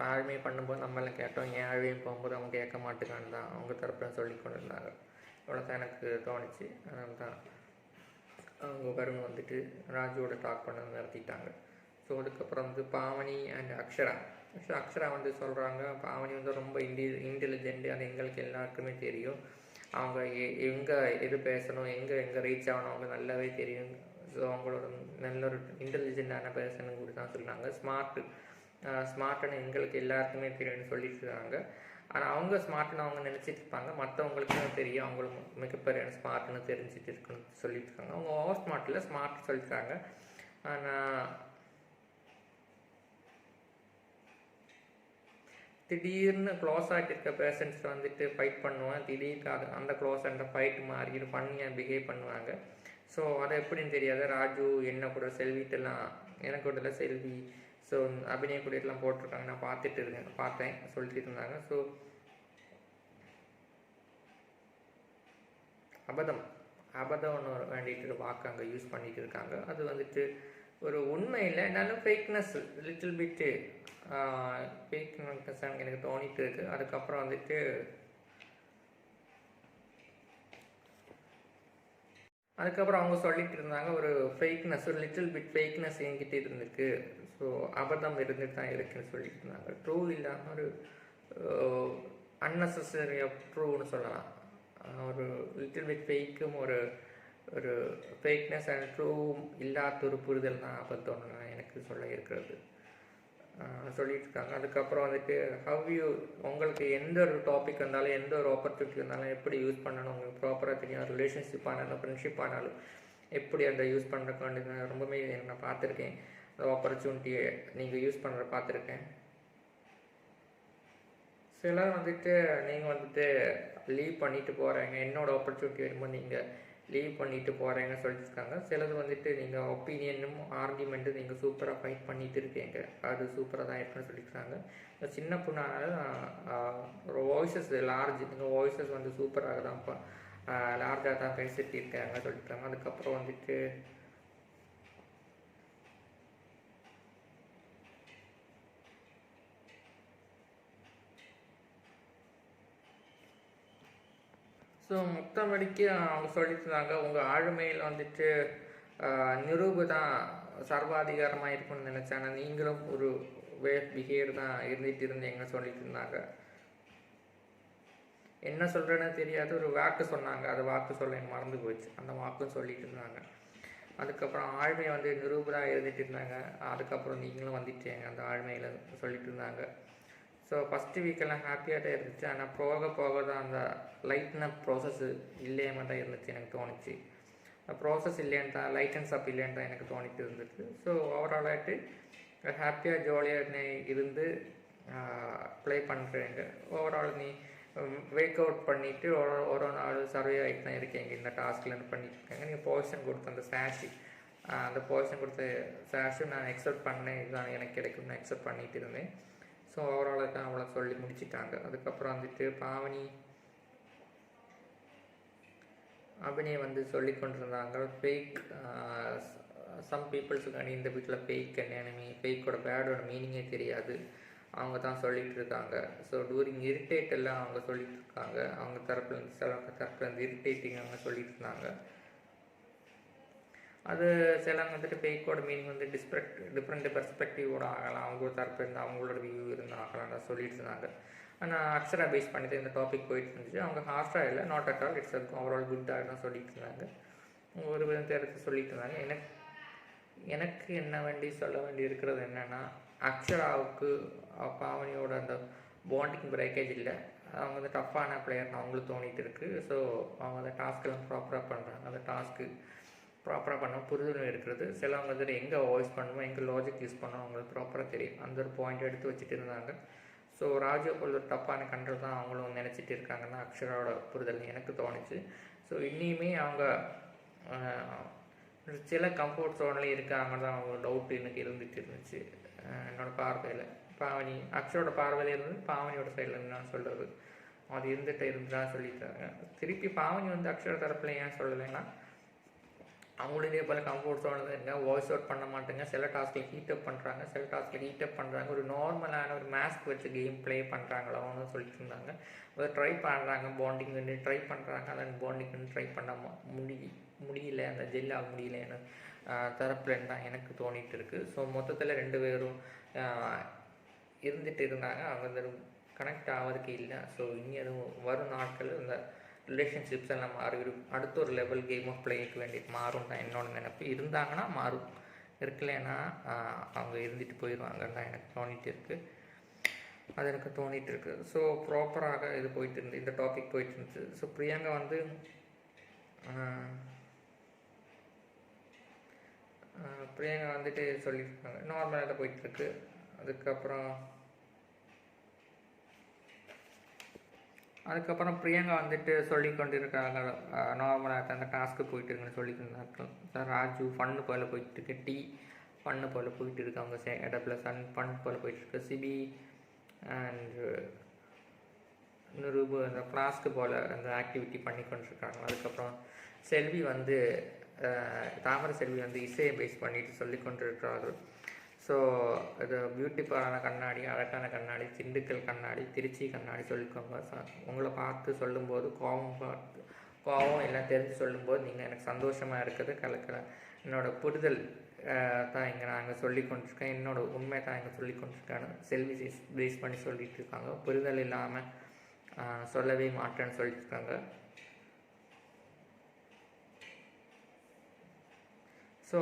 ஆளுமை பண்ணும்போது நம்மளாம் கேட்டோம், ஏன் ஆளுமை போகும்போது அவங்க கேட்க மாட்டேங்கான்னு தான் அவங்க தரப்பில் சொல்லி கொண்டு இருந்தாங்க. இவ்வளோ தான் எனக்கு தோணுச்சு. அதனால தான் அவங்க வருண் வந்துட்டு ராஜுவோட டாக் பண்ண நிறுத்திட்டாங்க. ஸோ அதுக்கப்புறம் வந்து பாவனி அண்ட் அக்ஷரா வந்து சொல்கிறாங்க, பாவனி வந்து ரொம்ப இன்டெலிஜென்ட்டு, அது எங்களுக்கு எல்லாருக்குமே தெரியும். அவங்க எங்கே எது பேசணும், எங்கே ரீச் ஆகணும் அவங்க நல்லாவே தெரியும். ஸோ அவங்களோட நல்ல ஒரு இன்டெலிஜென்ட்டான பேர்சன் கூட தான் சொல்கிறாங்க. ஸ்மார்ட்டுன்னு எங்களுக்கு எல்லாருக்குமே தெரியும்னு சொல்லிட்டு இருக்காங்க. ஆனால் அவங்க ஸ்மார்ட்னு அவங்க நினச்சிட்டு இருப்பாங்க, மற்றவங்களுக்கும் தெரியும் அவங்களுக்கு மிகப்பெரிய ஸ்மார்ட்னு தெரிஞ்சுட்டு இருக்குன்னு சொல்லிட்டு இருக்காங்க. அவங்க ஓவர் ஸ்மார்ட்டில் ஸ்மார்ட் சொல்லியிருக்காங்க. ஆனால் திடீர்னு க்ளோஸ் ஆகிட்டு இருக்க பேஷண்ட்ஸ் வந்துட்டு ஃபைட் பண்ணுவேன், திடீர்னு அந்த க்ளோஸ் அண்ட் ஃபைட் மாதிரி பண்ணி பிஹேவ் பண்ணுவாங்க. ஸோ அதை எப்படின்னு தெரியாது. ராஜு என்ன கூட செல்விட்டெல்லாம், எனக்கு கூட செல்வி, ஸோ அபிநய கூடலாம் போட்டிருக்காங்க, நான் பார்த்தேன் சொல்லிட்டு இருந்தாங்க. ஸோ அபதம் ஒன்று வேண்டிட்டு வாக்கு அங்கே யூஸ் பண்ணிட்டு இருக்காங்க. அது வந்துட்டு ஒரு உண்மை இல்லை, என்னாலும் ஃபேக்னஸ் லிட்டில் பிட்டு ஃபேக்னஸ் எனக்கு தோணிட்டு இருக்கு. அதுக்கப்புறம் வந்துட்டு அவங்க சொல்லிட்டு இருந்தாங்க, ஒரு ஃபேக்னஸ், ஒரு லிட்டில் பிட் ஃபேக்னஸ் என்கிட்ட இருந்திருக்கு. ஸோ அபதம் இருந்துட்டு தான் இருக்குன்னு சொல்லிட்டு இருந்தாங்க. ட்ரூ இல்லாமல் ஒரு அன்னெசரி ஆஃப் ட்ரூன்னு சொல்லலாம். ஒரு லிட்டில் பிட் ஃபேக்கும் ஒரு ஃபேக்னஸ் அண்ட் ட்ரூ இல்லாத ஒரு புரிதல் தான் அபத்தம்னு எனக்கு சொல்ல இருக்கிறது சொல்லிட்டு இருக்காங்க. அதுக்கப்புறம் வந்துட்டு உங்களுக்கு எந்த ஒரு டாபிக் இருந்தாலும், எந்த ஒரு ஆப்பர்ச்சுனிட்டி இருந்தாலும் எப்படி யூஸ் பண்ணணும் உங்களுக்கு ப்ராப்பராக தெரியும். ரிலேஷன்ஷிப் ஆனாலும், ஃப்ரெண்ட்ஷிப் ஆனாலும், எப்படி அந்த யூஸ் பண்ணுறக்கு வேண்டியது ரொம்பவே நான் பார்த்துருக்கேன். அந்த ஆப்பர்ச்சுனிட்டியை நீங்கள் யூஸ் பண்ணுற பார்த்துருக்கேன். சிலர் வந்துட்டு நீங்கள் வந்துட்டு லீவ் பண்ணிவிட்டு போகிறீங்க, என்னோடய ஆப்பர்ச்சுனிட்டி வரும்போது நீங்கள் லீவ் பண்ணிவிட்டு போகிறீங்கன்னு சொல்லியிருக்காங்க. சிலது வந்துட்டு நீங்கள் ஒப்பீனியனும் ஆர்கியூமெண்ட்டு நீங்கள் சூப்பராக ஃபைட் பண்ணிகிட்டு இருக்கீங்க, அது சூப்பராக தான் இருக்குன்னு சொல்லியிருக்காங்க. சின்ன பொண்ணானாலும் ஒரு வாய்ஸஸ் லார்ஜ், நீங்கள் வாய்ஸஸ் வந்து சூப்பராக தான் லார்ஜாக தான் பேசிட்டு இருக்காங்க சொல்லியிருக்காங்க. அதுக்கப்புறம் வந்துட்டு ஸோ மொத்தமடிக்கு அவங்க சொல்லியிருந்தாங்க, உங்கள் ஆளுமையில் வந்துட்டு நிரூபு தான் சர்வாதிகாரமாக இருக்கும்னு நினச்சேன், ஆனால் நீங்களும் ஒரு வே பிஹேவியர் தான் இருந்துகிட்டு இருந்தீங்க சொல்லிட்டு இருந்தாங்க. என்ன சொல்கிறேன்னு தெரியாது, ஒரு வாக்கு சொன்னாங்க, அது வாக்கு சொல்ல எனக்கு மறந்து போச்சு, அந்த வாக்கும் சொல்லிட்டு இருந்தாங்க. அதுக்கப்புறம் ஆழ்மையை வந்து நிரூபு தான் இருந்துகிட்டு இருந்தாங்க. அதுக்கப்புறம் நீங்களும் வந்துட்டீங்க அந்த ஆழ்மையில் சொல்லிட்டு இருந்தாங்க. ஸோ ஃபஸ்ட்டு வீக்கெல்லாம் ஹாப்பியாக தான் இருந்துச்சு, ஆனால் போக போக தான் அந்த லைட்ன ப்ராசஸ் இல்லையாமல் தான் இருந்துச்சு எனக்கு தோணுச்சு. ப்ராசஸ் இல்லைன்னு தான், லைட் அண்ட் சப் இல்லைன்னு தான் எனக்கு தோணிட்டு இருந்துச்சு. ஸோ ஓவராலாகிட்டு ஹாப்பியாக ஜாலியாக இருந்து ப்ளே பண்ணுறேங்க. ஓவரால் நீ வேக் அவுட் பண்ணிவிட்டு ஒரு நாள் சர்வே ஆகிட்டு தான் இருக்கீங்க, இந்த டாஸ்க்லேருந்து பண்ணிட்டு இருக்காங்க. நீங்கள் பொசிஷன் கொடுத்த அந்த சேஷு, அந்த பொசிஷன் கொடுத்த சேஷும் நான் எக்ஸப்ட் பண்ணேன், இதுதான் எனக்கு கிடைக்கும்னு எக்ஸப்ட் பண்ணிகிட்டு இருந்தேன். ஸோ ஓவராலாக தான் அவளை சொல்லி முடிச்சிட்டாங்க. அதுக்கப்புறம் வந்துட்டு அபினயை வந்து சொல்லி கொண்டிருந்தாங்க ஃபேக். சம் பீப்புள்ஸுக்கு இந்த வீட்டில் ஃபேக் என்னென்னு ஃபேக்கோட பேடோட மீனிங்கே தெரியாது, அவங்க தான் சொல்லிகிட்டு இருக்காங்க. ஸோ டூரிங் இரிட்டேட் எல்லாம் அவங்க சொல்லிகிட்டு இருக்காங்க, அவங்க தரப்புலேருந்து சிலவங்க தரப்புலேருந்து இரிட்டேட்டிங் அவங்க சொல்லிட்டு இருந்தாங்க. அது சிலவங்க வந்துட்டு ஃபேக்கோட மீனிங் வந்து டிஃப்ரெண்ட் பெர்ஸ்பெக்டிவோட ஆகலாம், அவங்களோட தரப்பு இருந்து அவங்களோட வியூ இருந்து ஆகலாம் தான் சொல்லிட்டு இருந்தாங்க. ஆனால் அக்ஷரா பேஸ் பண்ணிட்டு இந்த டாபிக் போயிட்டு இருந்துச்சு. அவங்க ஹார்ஷாக இல்லை, not at all, it's overall குட்டாக தான் சொல்லிட்டு இருந்தாங்க. ஒரு விதம் தேர்த்து சொல்லிட்டு இருந்தாங்க. எனக்கு என்ன சொல்ல வேண்டி இருக்கிறது என்னென்னா, அக்ஷராவுக்கு பாவனியோட அந்த பாண்டிங் பிரேக்கேஜ் இல்லை, அவங்க வந்து டஃப்பான பிளேயர்னு அவங்களுக்கு தோணிட்டு இருக்குது. ஸோ அவங்க அந்த டாஸ்க்கெல்லாம் ப்ராப்பராக பண்ணுறாங்க, அந்த டாஸ்க்கு ப்ராப்பராக பண்ண புரிதல் இருக்கிறது. சிலவங்க வந்துட்டு எங்கே வாய்ஸ் பண்ணணும், எங்கே லாஜிக் யூஸ் பண்ணணும் அவங்களுக்கு ப்ராப்பராக தெரியும், அந்த ஒரு பாயிண்ட் எடுத்து வச்சுட்டு இருந்தாங்க. ஸோ ராஜா போல் ஒரு டப்பான கண்ட்ரோல் தான் அவங்களும் நினச்சிட்டு இருக்காங்கன்னா அக்ஷராவோட புரிதல் எனக்கு தோணுச்சு. ஸோ இன்னியுமே அவங்க சில கம்ஃபர்ட் ஜோன்லேயும் இருக்காங்க தான் அவங்க டவுட் எனக்கு இருந்துகிட்டு இருந்துச்சு என்னோடய பார்வையில். பாவனி அக்ஷரோட பார்வையில் இருந்து பாவனியோட சைடில் இருந்து நான் சொல்கிறது அது இருந்து தான் சொல்லியிருக்காங்க. திருப்பி பாவனி வந்து அக்ஷர தரப்பில் ஏன் சொல்லலைன்னா, அவங்களும் இதே போல் கம்ஃபர்ட் ஜோனில் இருங்க, வாய்ஸ் அவுட் பண்ண மாட்டேங்க, சில டாஸ்கில் ஹீட்டப் பண்ணுறாங்க, சில டாஸ்கில் ஹீட்டப் பண்ணுறாங்க, ஒரு நார்மலான ஒரு மாஸ்க் வச்சு கேம் ப்ளே பண்ணுறாங்களோன்னு சொல்லிட்டு இருந்தாங்க. அதை ட்ரை பண்ணுறாங்க, பாண்டிங் வந்து ட்ரை பண்ணுறாங்க, அதன் பாண்டிங் வந்து ட்ரை பண்ண முடியல, அந்த ஜெல் ஆக முடியலன்னு தரப்புலன்னு தான் எனக்கு தோணிட்டு இருக்குது. ஸோ மொத்தத்தில் 2 பேரும் இருந்துட்டு இருந்தாங்க, அவங்க வந்து கனெக்ட் ஆகிறதுக்கு இல்லை. ஸோ இனி அதுவும் வரும் நாட்கள் இந்த ரிலேஷன்ஷிப்ஸ் எல்லாம் மாறிடும், அடுத்த ஒரு லெவல் கேம் ஆஃப் பிளேக்கு வேண்டி மாறும் தான் என்னோட நினைப்பு. இருந்தாங்கன்னா மாறும், இருக்கலைன்னா அவங்க இருந்துட்டு போயிடுவாங்கன்னு தான் எனக்கு தோணிட்டு இருக்குது, அது எனக்கு தோணிட்டு இருக்குது. ஸோ ப்ராப்பராக இது போயிட்டு இருந்து இந்த டாபிக் போயிட்டு இருந்துச்சு. ஸோ பிரியங்கா வந்து வந்துட்டு சொல்லியிருக்காங்க, நார்மலாக தான் போயிட்டுருக்கு. அதுக்கப்புறம் பிரியங்கா வந்துட்டு சொல்லி கொண்டு இருக்காங்க, நார்மலாக அந்த டாஸ்க்கு போயிட்டு இருக்குன்னு சொல்லியிருந்தாங்க. ராஜு ஃபன்னு போல் போயிட்டுருக்கு, டீ ஃபன்னு போல் போயிட்டு இருக்கு, அவங்க இடத்துல ஃபன் போல் போயிட்டுருக்கு, சிபி அண்ட் நிரூபு அந்த ஃப்ளாஸ்க்கு போல் அந்த ஆக்டிவிட்டி பண்ணி கொண்டிருக்காங்க. அதுக்கப்புறம் செல்வி வந்து தாமரை செல்வி வந்து இசையை பேஸ் பண்ணிட்டு சொல்லி கொண்டு இருக்கிறார்கள். ஸோ இது பியூட்டிஃபுல்லான கண்ணாடி, அழகான கண்ணாடி, திண்டுக்கல் கண்ணாடி, திருச்சி கண்ணாடி சொல்லிக்கோங்க. உங்களை பார்த்து சொல்லும்போது கோவம் எல்லாம் தெரிஞ்சு சொல்லும்போது நீங்கள் எனக்கு சந்தோஷமாக இருக்குது, கலக்கிறேன். என்னோடய புரிதல் தான் இங்கே நாங்கள் சொல்லி கொண்டிருக்கேன், என்னோடய உண்மை தான் இங்கே சொல்லி கொண்டிருக்காங்க. செல்வி பேஸ் பண்ணி சொல்லிட்டு இருக்காங்க, புரிதல் இல்லாமல் சொல்லவே மாட்டேன்னு சொல்லியிருக்காங்க. ஸோ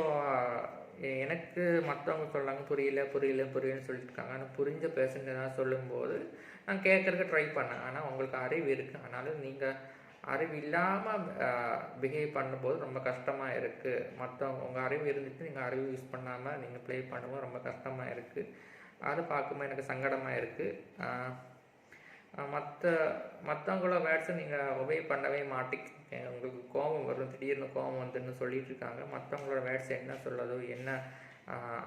எனக்கு மற்றவங்க சொல்கிறாங்க புரியலன்னு சொல்லியிருக்காங்க. ஆனால் புரிஞ்ச பேசுங்க தான் சொல்லும்போது நான் கேட்குறதுக்கு ட்ரை பண்ணேன். ஆனால் உங்களுக்கு அறிவு இருக்குது, ஆனாலும் நீங்கள் அறிவு இல்லாமல் பிஹேவ் பண்ணும்போது ரொம்ப கஷ்டமாக இருக்குது. மற்றவங்க உங்கள் அறிவு இருந்துட்டு நீங்கள் அறிவு யூஸ் பண்ணாமல் நீங்கள் ப்ளே பண்ணும்போது ரொம்ப கஷ்டமாக இருக்குது. அது பார்க்கும்போது எனக்கு சங்கடமாக இருக்குது. மற்றவங்களோட வேர்ட்ஸை நீங்கள் ஒபே பண்ணவே மாட்டேங்க. உங்களுக்கு கோபம் வரும், திடீர்னு கோபம் வந்துன்னு சொல்லிட்டு இருக்காங்க. மற்றவங்களோட வேர்ட்ஸ் என்ன சொல்லதோ, என்ன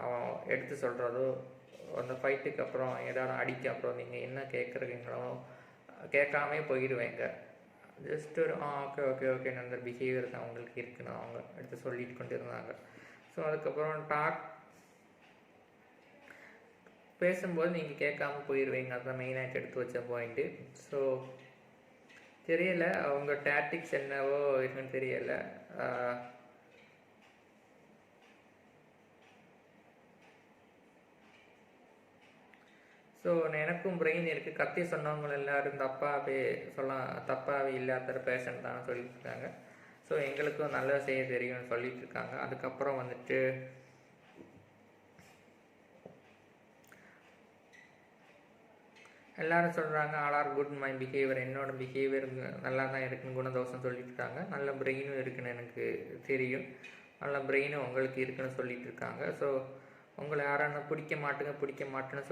அவன் எடுத்து சொல்கிறதோ, அந்த ஃபைட்டுக்கு அப்புறம் ஏதாவது அடிக்க அப்புறம் நீங்கள் என்ன கேட்குறீங்களோ கேட்காமே போயிடுவேங்க. ஜஸ்ட் ஒரு ஓகே ஓகே ஓகே அந்த பிஹேவியர் தான் அவங்களுக்கு இருக்குன்னு அவங்க எடுத்து சொல்லிட்டு கொண்டு இருந்தாங்க. ஸோ அதுக்கப்புறம் பேசும்போது நீங்கள் கேட்காம போயிடுவீங்க. அதுதான் மெயினாக எடுத்து வச்ச பாயிண்ட்டு. ஸோ தெரியலை அவங்க டாக்டிக்ஸ் என்னவோ இருக்குன்னு தெரியலை. ஸோ எனக்கும் பிரெயின் இருக்குது. கத்தி சொன்னவங்க எல்லோரும் தப்பாகவே இல்லாத பேஷன் தான் சொல்லிட்டு இருக்காங்க. ஸோ எங்களுக்கும் நல்லா செய்ய தெரியும்னு சொல்லிட்டு இருக்காங்க. அதுக்கப்புறம் வந்துட்டு எல்லோரும் சொல்கிறாங்க all are good my behaviour. என்னோடய பிஹேவியர் நல்லா தான் இருக்குன்னு குணதோஷம் சொல்லிட்டு இருக்காங்க. நல்ல பிரெயினும் இருக்குன்னு எனக்கு தெரியும். நல்ல பிரெயினும் உங்களுக்கு இருக்குன்னு சொல்லிட்டு இருக்காங்க. ஸோ உங்களை யாரான பிடிக்க மாட்டேன்னு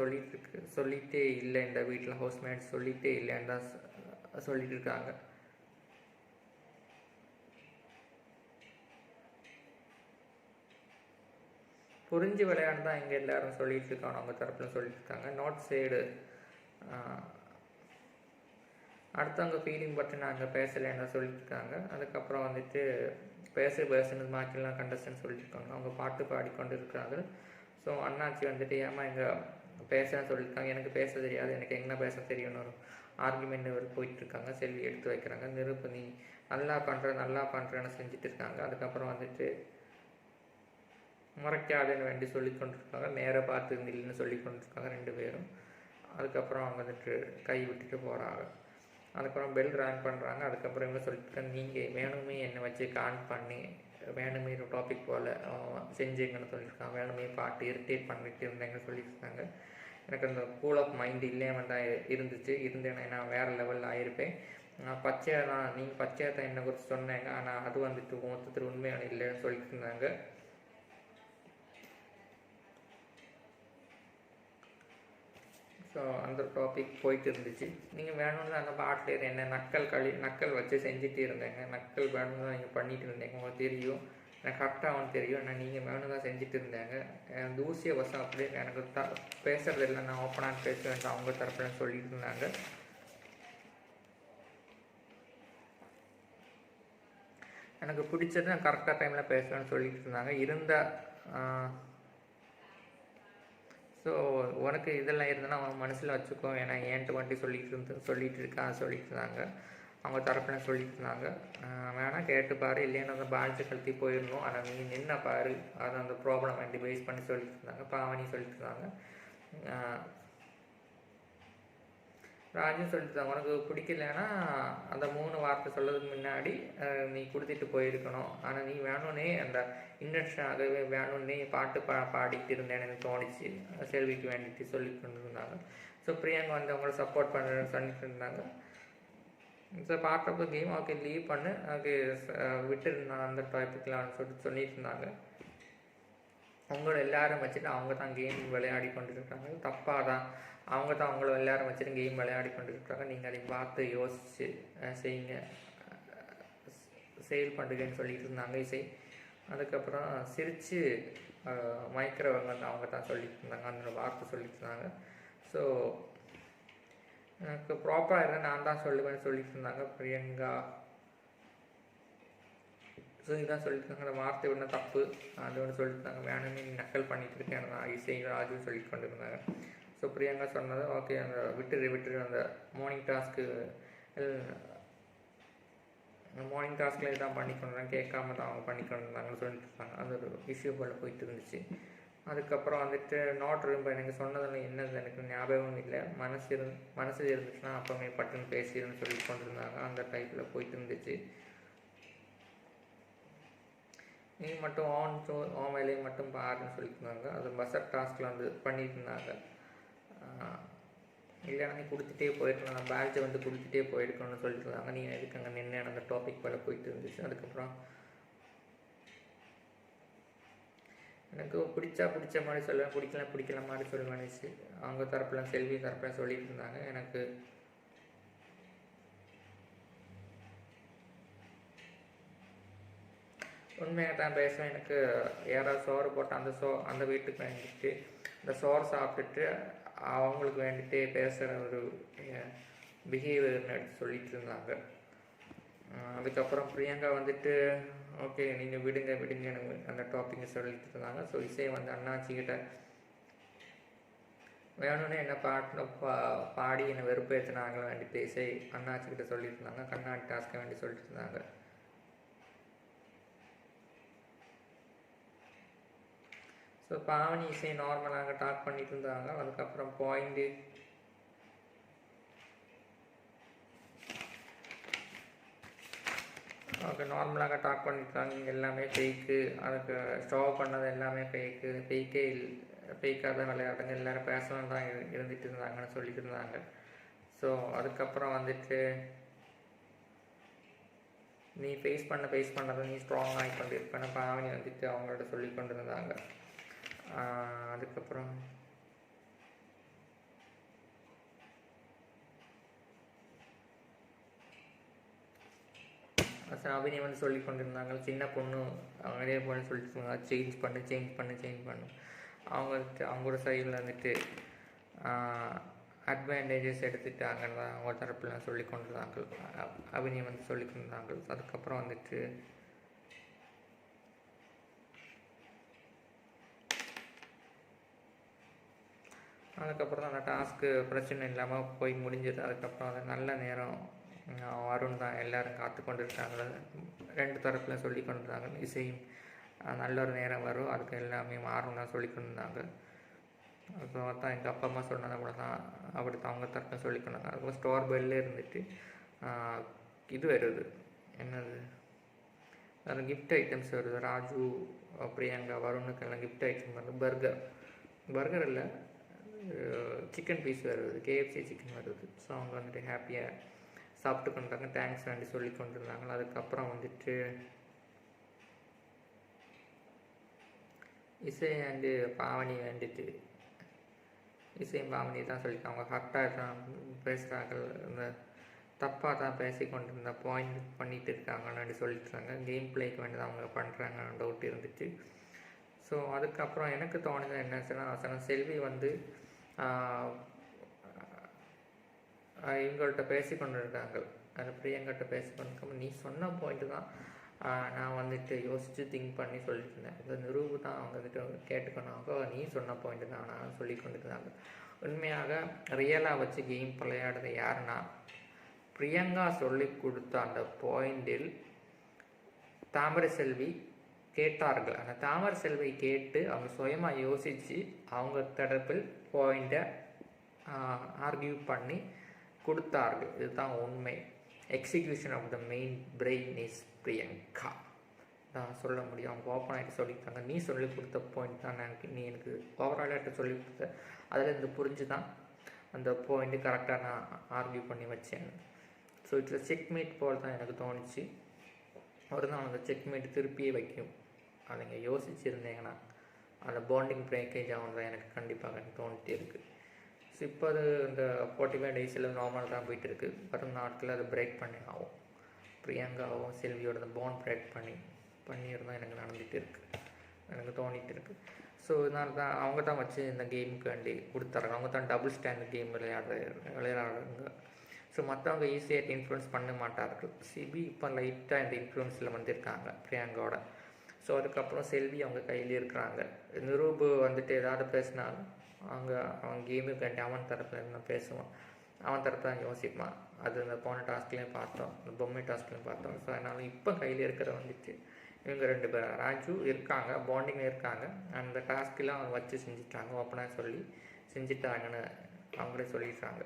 சொல்லிகிட்டே இல்லை. இந்த வீட்டில் ஹவுஸ்மேட்ஸ் சொல்லிகிட்டே இல்லைன்னு தான் சொல்லிட்டு இருக்காங்க. புரிஞ்சு விளையாண்டு தான் இங்கே எல்லோரும் சொல்லிட்டு இருக்காங்க. அவங்க தரப்புல சொல்லிட்டு இருக்காங்க. நாட் சைடு அடுத்தவங்க ஃபீலிங் பற்றி நாங்கள் பேசலைன்னு சொல்லியிருக்காங்க. அதுக்கப்புறம் வந்துட்டு பேசுன்னு மாக்கிலாம் கண்டஸ்டன் சொல்லியிருக்காங்க. அவங்க பாட்டு பாடிக்கொண்டு இருக்கிறார்கள். ஸோ அண்ணாச்சி வந்துட்டு ஏமா இங்கே பேசன்னு சொல்லியிருக்காங்க. எனக்கு பேச தெரியாது, எனக்கு என்ன பேச தெரியும்னு ஒரு ஆர்குமெண்ட் போயிட்டுருக்காங்க. செல்வி எடுத்து வைக்கிறாங்க. நிரூபணி நல்லா பண்ணுறேன்னு செஞ்சுட்டு இருக்காங்க. அதுக்கப்புறம் வந்துட்டு மறைக்காதுன்னு வேண்டி சொல்லி கொண்டிருக்காங்க. நேராக பார்த்து இல்லைன்னு சொல்லி கொண்டிருக்காங்க 2 பேரும். அதுக்கப்புறம் அவங்க வந்துட்டு கை விட்டுட்டு போகிறாங்க. அதுக்கப்புறம் பெல் ரேங்க் பண்ணுறாங்க. அதுக்கப்புறம் இவங்க சொல்லியிருக்காங்க நீங்கள் வேணுமே என்னை வச்சு கான் பண்ணி வேணுமே ஒரு டாபிக் போல் செஞ்சீங்கன்னு சொல்லியிருக்காங்க. வேணுமே பாட்டு இரிட்டேட் பண்ணிட்டு இருந்தேங்கன்னு சொல்லியிருக்காங்க. எனக்கு அந்த கூல் ஆஃப் மைண்ட் இல்லாமல் தான் இருந்தேன்னா நான் வேறு லெவலில் ஆகிருப்பேன். நீங்கள் பச்சையாக தான் என்னை குறித்து சொன்னாங்க. ஆனால் அது வந்துட்டு மொத்தத்தில் உண்மையான இல்லைன்னு சொல்லிட்டு இருந்தாங்க. ஸோ அந்த டாபிக் போயிட்டு இருந்துச்சு. நீங்கள் வேணும்னு அந்த பாட்டில் என்ன நக்கல் வச்சு செஞ்சுட்டு இருந்தேங்க. நக்கல் வேணும்னு தான் நீங்கள் பண்ணிட்டு இருந்தீங்க. உங்களுக்கு தெரியும், எனக்கு கரெக்டாக அவனுக்கு தெரியும். ஆனால் நீங்கள் வேணும் தான் செஞ்சுட்டு இருந்தேங்க. தூசிய வசம் அப்படியே எனக்கு பேசுறது இல்லை, நான் ஓப்பனாக பேசுவேன் அவங்க தரப்புல சொல்லிட்டு இருந்தாங்க. எனக்கு பிடிச்சது நான் கரெக்டாக டைமில் பேசுவேன்னு சொல்லிட்டு இருந்தாங்க. ஸோ உனக்கு இதெல்லாம் இருந்ததுன்னா அவன் மனசில் வச்சுக்கோ, ஏன்னா ஏன்ட்டு வண்டி சொல்லிட்டு இருந்தாங்க. அவங்க தரப்பில் சொல்லிட்டு இருந்தாங்க. வேணால் கேட்டு பாரு, இல்லைன்னா அந்த பால்ஸை கழட்டி போயிடணும். ஆனால் நீ நின்ன பாரு, அதை அந்த ப்ராப்ளம் வேண்டி பேஸ் பண்ணி சொல்லிட்டு இருந்தாங்க. பாவனி சொல்லிட்டு இருந்தாங்க. ராஜு சொல்லிட்டு உனக்கு பிடிக்கலன்னா அந்த 3 வார்த்தை சொல்லதுக்கு முன்னாடி நீ கொடுத்துட்டு போயிருக்கணும். ஆனால் நீ வேணும்னே அந்த இன்டென்ஷனாகவே வேணும்னே பாட்டு பாடிட்டு இருந்தேன்னு எனக்கு தோணிச்சு. செல்விக்கு வேண்டிட்டு சொல்லி கொண்டு இருந்தாங்க. ஸோ பிரியங்கா வந்து அவங்கள சப்போர்ட் பண்ணுறேன்னு சொல்லிட்டு இருந்தாங்க. ஸோ பார்க்குறப்ப கேம் ஓகே லீவ் பண்ணு, ஓகே விட்டுருந்தான் அந்த டாபிக்லாம் சொல்லிட்டு இருந்தாங்க. அவங்கள எல்லாரும் வச்சுட்டு அவங்க தான் கேம் விளையாடி கொண்டு இருக்காங்க. தப்பாக தான் அவங்க தான் அவங்கள எல்லாரும் வச்சுட்டு கேம் விளையாடி கொண்டு இருக்காங்க. நீங்கள் அதை பார்த்து யோசித்து செய்யுங்க, செயல் பண்ணுங்கன்னு சொல்லிட்டு இருந்தாங்க இசை. அதுக்கப்புறம் சிரித்து மயக்கிறவங்க வந்து அவங்க தான் சொல்லிட்டு இருந்தாங்க, அந்த வார்த்தை சொல்லிட்டு இருந்தாங்க. ஸோ எனக்கு ப்ராப்பராக இருந்தால் நான் தான் சொல்லுவேன்னு சொல்லிட்டு இருந்தாங்க பிரியங்கா. ஸோ இதுதான் சொல்லியிருக்காங்க. அந்த வார்த்தை ஒன்று தப்பு அது ஒன்று சொல்லியிருந்தாங்க. வேணுமே நீ நக்கல் பண்ணிட்டு இருக்கேன் இசை ராஜு சொல்லிட்டு கொண்டு இருந்தாங்க. ஸோ பிரியங்கா சொன்னது ஓகே, அந்த விட்டுரு அந்த மார்னிங் டாஸ்கில் இதான் பண்ணிக்கொண்டு கேட்காம தான் அவங்க பண்ணிக்கொண்டு இருந்தாங்கன்னு சொல்லிட்டு இருந்தாங்க. அது ஒரு இஷ்யூ போல் போயிட்டு இருந்துச்சு. அதுக்கப்புறம் வந்துட்டு நோட் ரொம்ப எனக்கு சொன்னதில் என்னது எனக்கு ஞாபகம் இல்லை. மனசில் இருந்துச்சுன்னா அப்போவே பட்டுன்னு பேசிடுன்னு சொல்லி கொண்டு இருந்தாங்க. அந்த டைப்பில் போயிட்டு இருந்துச்சு. நீ மட்டும் ஆன் வேலையை மட்டும் பாருன்னு சொல்லியிருந்தாங்க. அது பஸ்ஸர் டாஸ்கில் வந்து பண்ணிட்டு இருந்தாங்க. இல்லைனா நீ கொடுத்துட்டே போயிருக்கலாம், நான் பேட்சை வந்து கொடுத்துட்டே போயிருக்கணும்னு சொல்லிட்டுருந்தாங்க. நீ எதுக்கு அங்கே நின்று அந்த டாபிக் போல் போயிட்டு இருந்துச்சு. அதுக்கப்புறம் எனக்கு பிடிச்ச மாதிரி சொல்லுவேன், பிடிக்கல மாதிரி சொல்லுவேன்னுச்சு. அவங்க தரப்புலாம் செல்வி தரப்புலாம் சொல்லிட்டு இருந்தாங்க. எனக்கு உண்மையாக தான் பேசுவேன். எனக்கு யாராவது சோறு போட்டு அந்த வீட்டுக்கு வேண்டிட்டு இந்த சோறு சாப்பிட்டுட்டு அவங்களுக்கு வேண்டிட்டு பேசுகிற ஒரு பிஹேவியர்னு எடுத்து சொல்லிட்டு இருந்தாங்க. அதுக்கப்புறம் பிரியங்கா வந்துட்டு ஓகே நீங்கள் விடுங்க எனக்கு அந்த டாப்பிக்கை சொல்லிட்டு இருந்தாங்க. ஸோ இசை வந்து அண்ணாச்சிக்கிட்ட வேணும்னே என்ன பாடி என்னை வெறுப்பேற்றினாங்க வேண்டிட்டு இசை அண்ணாச்சிக்கிட்ட சொல்லிட்டு இருந்தாங்க. கண்ணாடி டாஸ்க்கை வேண்டி சொல்லிட்டு இருந்தாங்க. ஸோ பாவனி இசை நார்மலாக டாக் பண்ணிட்டு இருந்தாங்க. அதுக்கப்புறம் பாயிண்ட்டு ஓகே நார்மலாக டாக் பண்ணியிருக்காங்க. இங்கே எல்லாமே ஃபேக்கு, அதுக்கு ஷோ பண்ணது எல்லாமே ஃபேக்காக தான் விளையாடுங்க, எல்லோரும் பேசணும் தான் இருந்துகிட்டு இருந்தாங்கன்னு சொல்லிட்டு இருந்தாங்க. ஸோ அதுக்கப்புறம் வந்துட்டு நீ ஃபேஸ் பண்ணதை நீ ஸ்ட்ராங் ஆகி கொண்டு இருப்பேன்னு பாவனி வந்துட்டு அவங்கள்ட்ட சொல்லி கொண்டு இருந்தாங்க. அதுக்கப்புறம் அபிநயம் வந்து சொல்லி கொண்டிருந்தாங்க. சின்ன பொண்ணு அவங்களே போல சொல்லிட்டு இருந்தாங்க, சேஞ்ச் பண்ணு. அவங்களோட சைடில் வந்துட்டு அட்வான்டேஜஸ் எடுத்துட்டாங்கன்னு தான் அவங்க தரப்புலாம் சொல்லி கொண்டிருந்தாங்க. அபிநயம் வந்து சொல்லி கொண்டிருந்தாங்க. அதுக்கப்புறம் வந்துட்டு அதுக்கப்புறம் தான் அந்த டாஸ்க்கு பிரச்சனை இல்லாமல் போய் முடிஞ்சது. அதுக்கப்புறம் அது நல்ல நேரம் வருண் தான் எல்லோரும் காத்து கொண்டு இருக்காங்க. 2 தரப்பில் சொல்லி கொண்டிருந்தாங்க. இசையும் நல்ல ஒரு நேரம் வரும், அதுக்கு எல்லாமே மாறும் தான் சொல்லி கொண்டிருந்தாங்க. அதுக்கப்புறம் தான் எங்கள் அப்பா அம்மா சொன்னதை கூட தான் அப்படி தான் அவங்க தரப்பில் சொல்லி கொண்டாங்க. அதுக்கப்புறம் ஸ்டோர் பெல்லே இருந்துட்டு இது வருது, என்னது அது கிஃப்ட் ஐட்டம்ஸ் வருது. ராஜு பிரியங்கா வருணுக்கெல்லாம் கிஃப்ட் ஐட்டம் வருது. பர்கர் இல்லை, சிக்கன் பீஸ் வருது, கேஎஃப்சி சிக்கன் வருது. ஸோ அவங்க வந்துட்டு ஹாப்பியாக சாப்பிட்டு கொண்டாங்க, தேங்க்ஸ் வேண்டி சொல்லி கொண்டு இருந்தாங்க. அதுக்கப்புறம் வந்துட்டு இசை அண்டு பாவனி வேண்டிட்டு இசையும் பாவனி தான் சொல்லியிருக்காங்க, கரெக்டாக தான் பேசுகிறாங்க, இந்த தப்பாக தான் பேசி கொண்டு இருந்த பாயிண்ட் பண்ணிகிட்டு இருக்காங்கன்னு சொல்லிட்டு இருந்தாங்க. கேம் பிளேக்கு வேண்டி தான் அவங்க பண்ணுறாங்கன்னு டவுட் இருந்துச்சு. ஸோ அதுக்கப்புறம் எனக்கு தோணுது என்னச்சுன்னா, செல்வி வந்து இவங்கள்ட்ட பேசி கொண்டு இருக்காங்க, அது பிரியங்கிட்ட பேசி கொண்டிருக்காங்க. நீ சொன்ன பாயிண்ட்டு தான் நான் வந்துட்டு யோசித்து திங்க் பண்ணி சொல்லிட்டு இருந்தேன். இந்த நிரூபு தான் அவங்க வந்துட்டு கேட்டுக்கொண்டாங்க, நீ சொன்ன பாயிண்ட்டு தான் நான் சொல்லி கொண்டிருந்தாங்க. உண்மையாக ரியலாக வச்சு கேம் விளையாடுறது யாருன்னா, பிரியங்கா சொல்லி கொடுத்த அந்த பாயிண்டில் தாமரை செல்வி கேட்டார்கள். அந்த தாமரை செல்வி கேட்டு அவங்க சுயமாக யோசித்து அவங்க தரப்பில் பாயிண்ட்டை ஆர்கியூ பண்ணி கொடுத்தார்கள். இதுதான் உண்மை. Execution of the main brain is Priyanka தான் சொல்ல முடியும். அவங்க ஓப்பனாகிட்டு சொல்லியிருக்காங்க, நீ சொல்லி கொடுத்த பாயிண்ட் தான் நீ எனக்கு ஓவராலாகிட்ட சொல்லி கொடுத்த, அதில் இந்த புரிஞ்சு தான் அந்த பாயிண்ட்டு கரெக்டாக நான் ஆர்கியூ பண்ணி வச்சேன். ஸோ இட்ஸ் செக்மேட் போல் தான் எனக்கு தோணுச்சு. ஒரு தான் அந்த செக்மேட் திருப்பியே வைக்கும். அதை நீங்கள் யோசிச்சுருந்தீங்கன்னா அந்த பாண்டிங் பிரேக்கேஜ் ஆகும் தான் எனக்கு கண்டிப்பாக தோணிட்டே இருக்குது. ஸோ இப்போ அது இந்த 45 டேஸில் நார்மல் தான் போயிட்டு இருக்குது. வரும் நாட்களில் அதை பிரேக் பண்ணி ஆகும். பிரியங்காவும் செல்வியோட அந்த பாண்ட் பிரேக் பண்ணியிருந்தால் எனக்கு நடந்துகிட்டு இருக்குது, எனக்கு தோணிட்டு இருக்குது. ஸோ இதனால தான் அவங்க தான் வச்சு இந்த கேமுக்கு வேண்டி கொடுத்துட்றாங்க. அவங்க தான் டபுள் ஸ்டாண்டர்ட் கேம் விளையாடுறாங்க. ஸோ மற்றவங்க ஈஸியாக இன்ஃப்ளூயன்ஸ் பண்ண மாட்டார்கள். சிபி இப்போ லைட்டாக இந்த இன்ஃப்ளூயன்ஸில் வந்திருக்காங்க பிரியங்காவோட. ஸோ அதுக்கப்புறம் செல்வி அவங்க கையிலே இருக்கிறாங்க. நிரூபு வந்துட்டு ஏதாவது பேசினாலும் அவன் கேமுக்கு வேண்டி அவன் தரப்பில் என்ன பேசுவான், அவன் தரப்பு தான் யோசிப்பான். அது இந்த போன டாஸ்க்லேயும் பார்த்தோம், இந்த பொம்மை டாஸ்க்லேயும் பார்த்தோம். ஸோ அதனால் இப்போ கையில் இருக்கிற வந்துட்டு இவங்க 2 பேர் ராஜு இருக்காங்க, பாண்டிங் இருக்காங்க. அந்த டாஸ்க்கெலாம் அவங்க வச்சு செஞ்சுட்டாங்க, ஓப்பனாக சொல்லி செஞ்சுட்டாங்கன்னு அவங்களே சொல்லிடுறாங்க.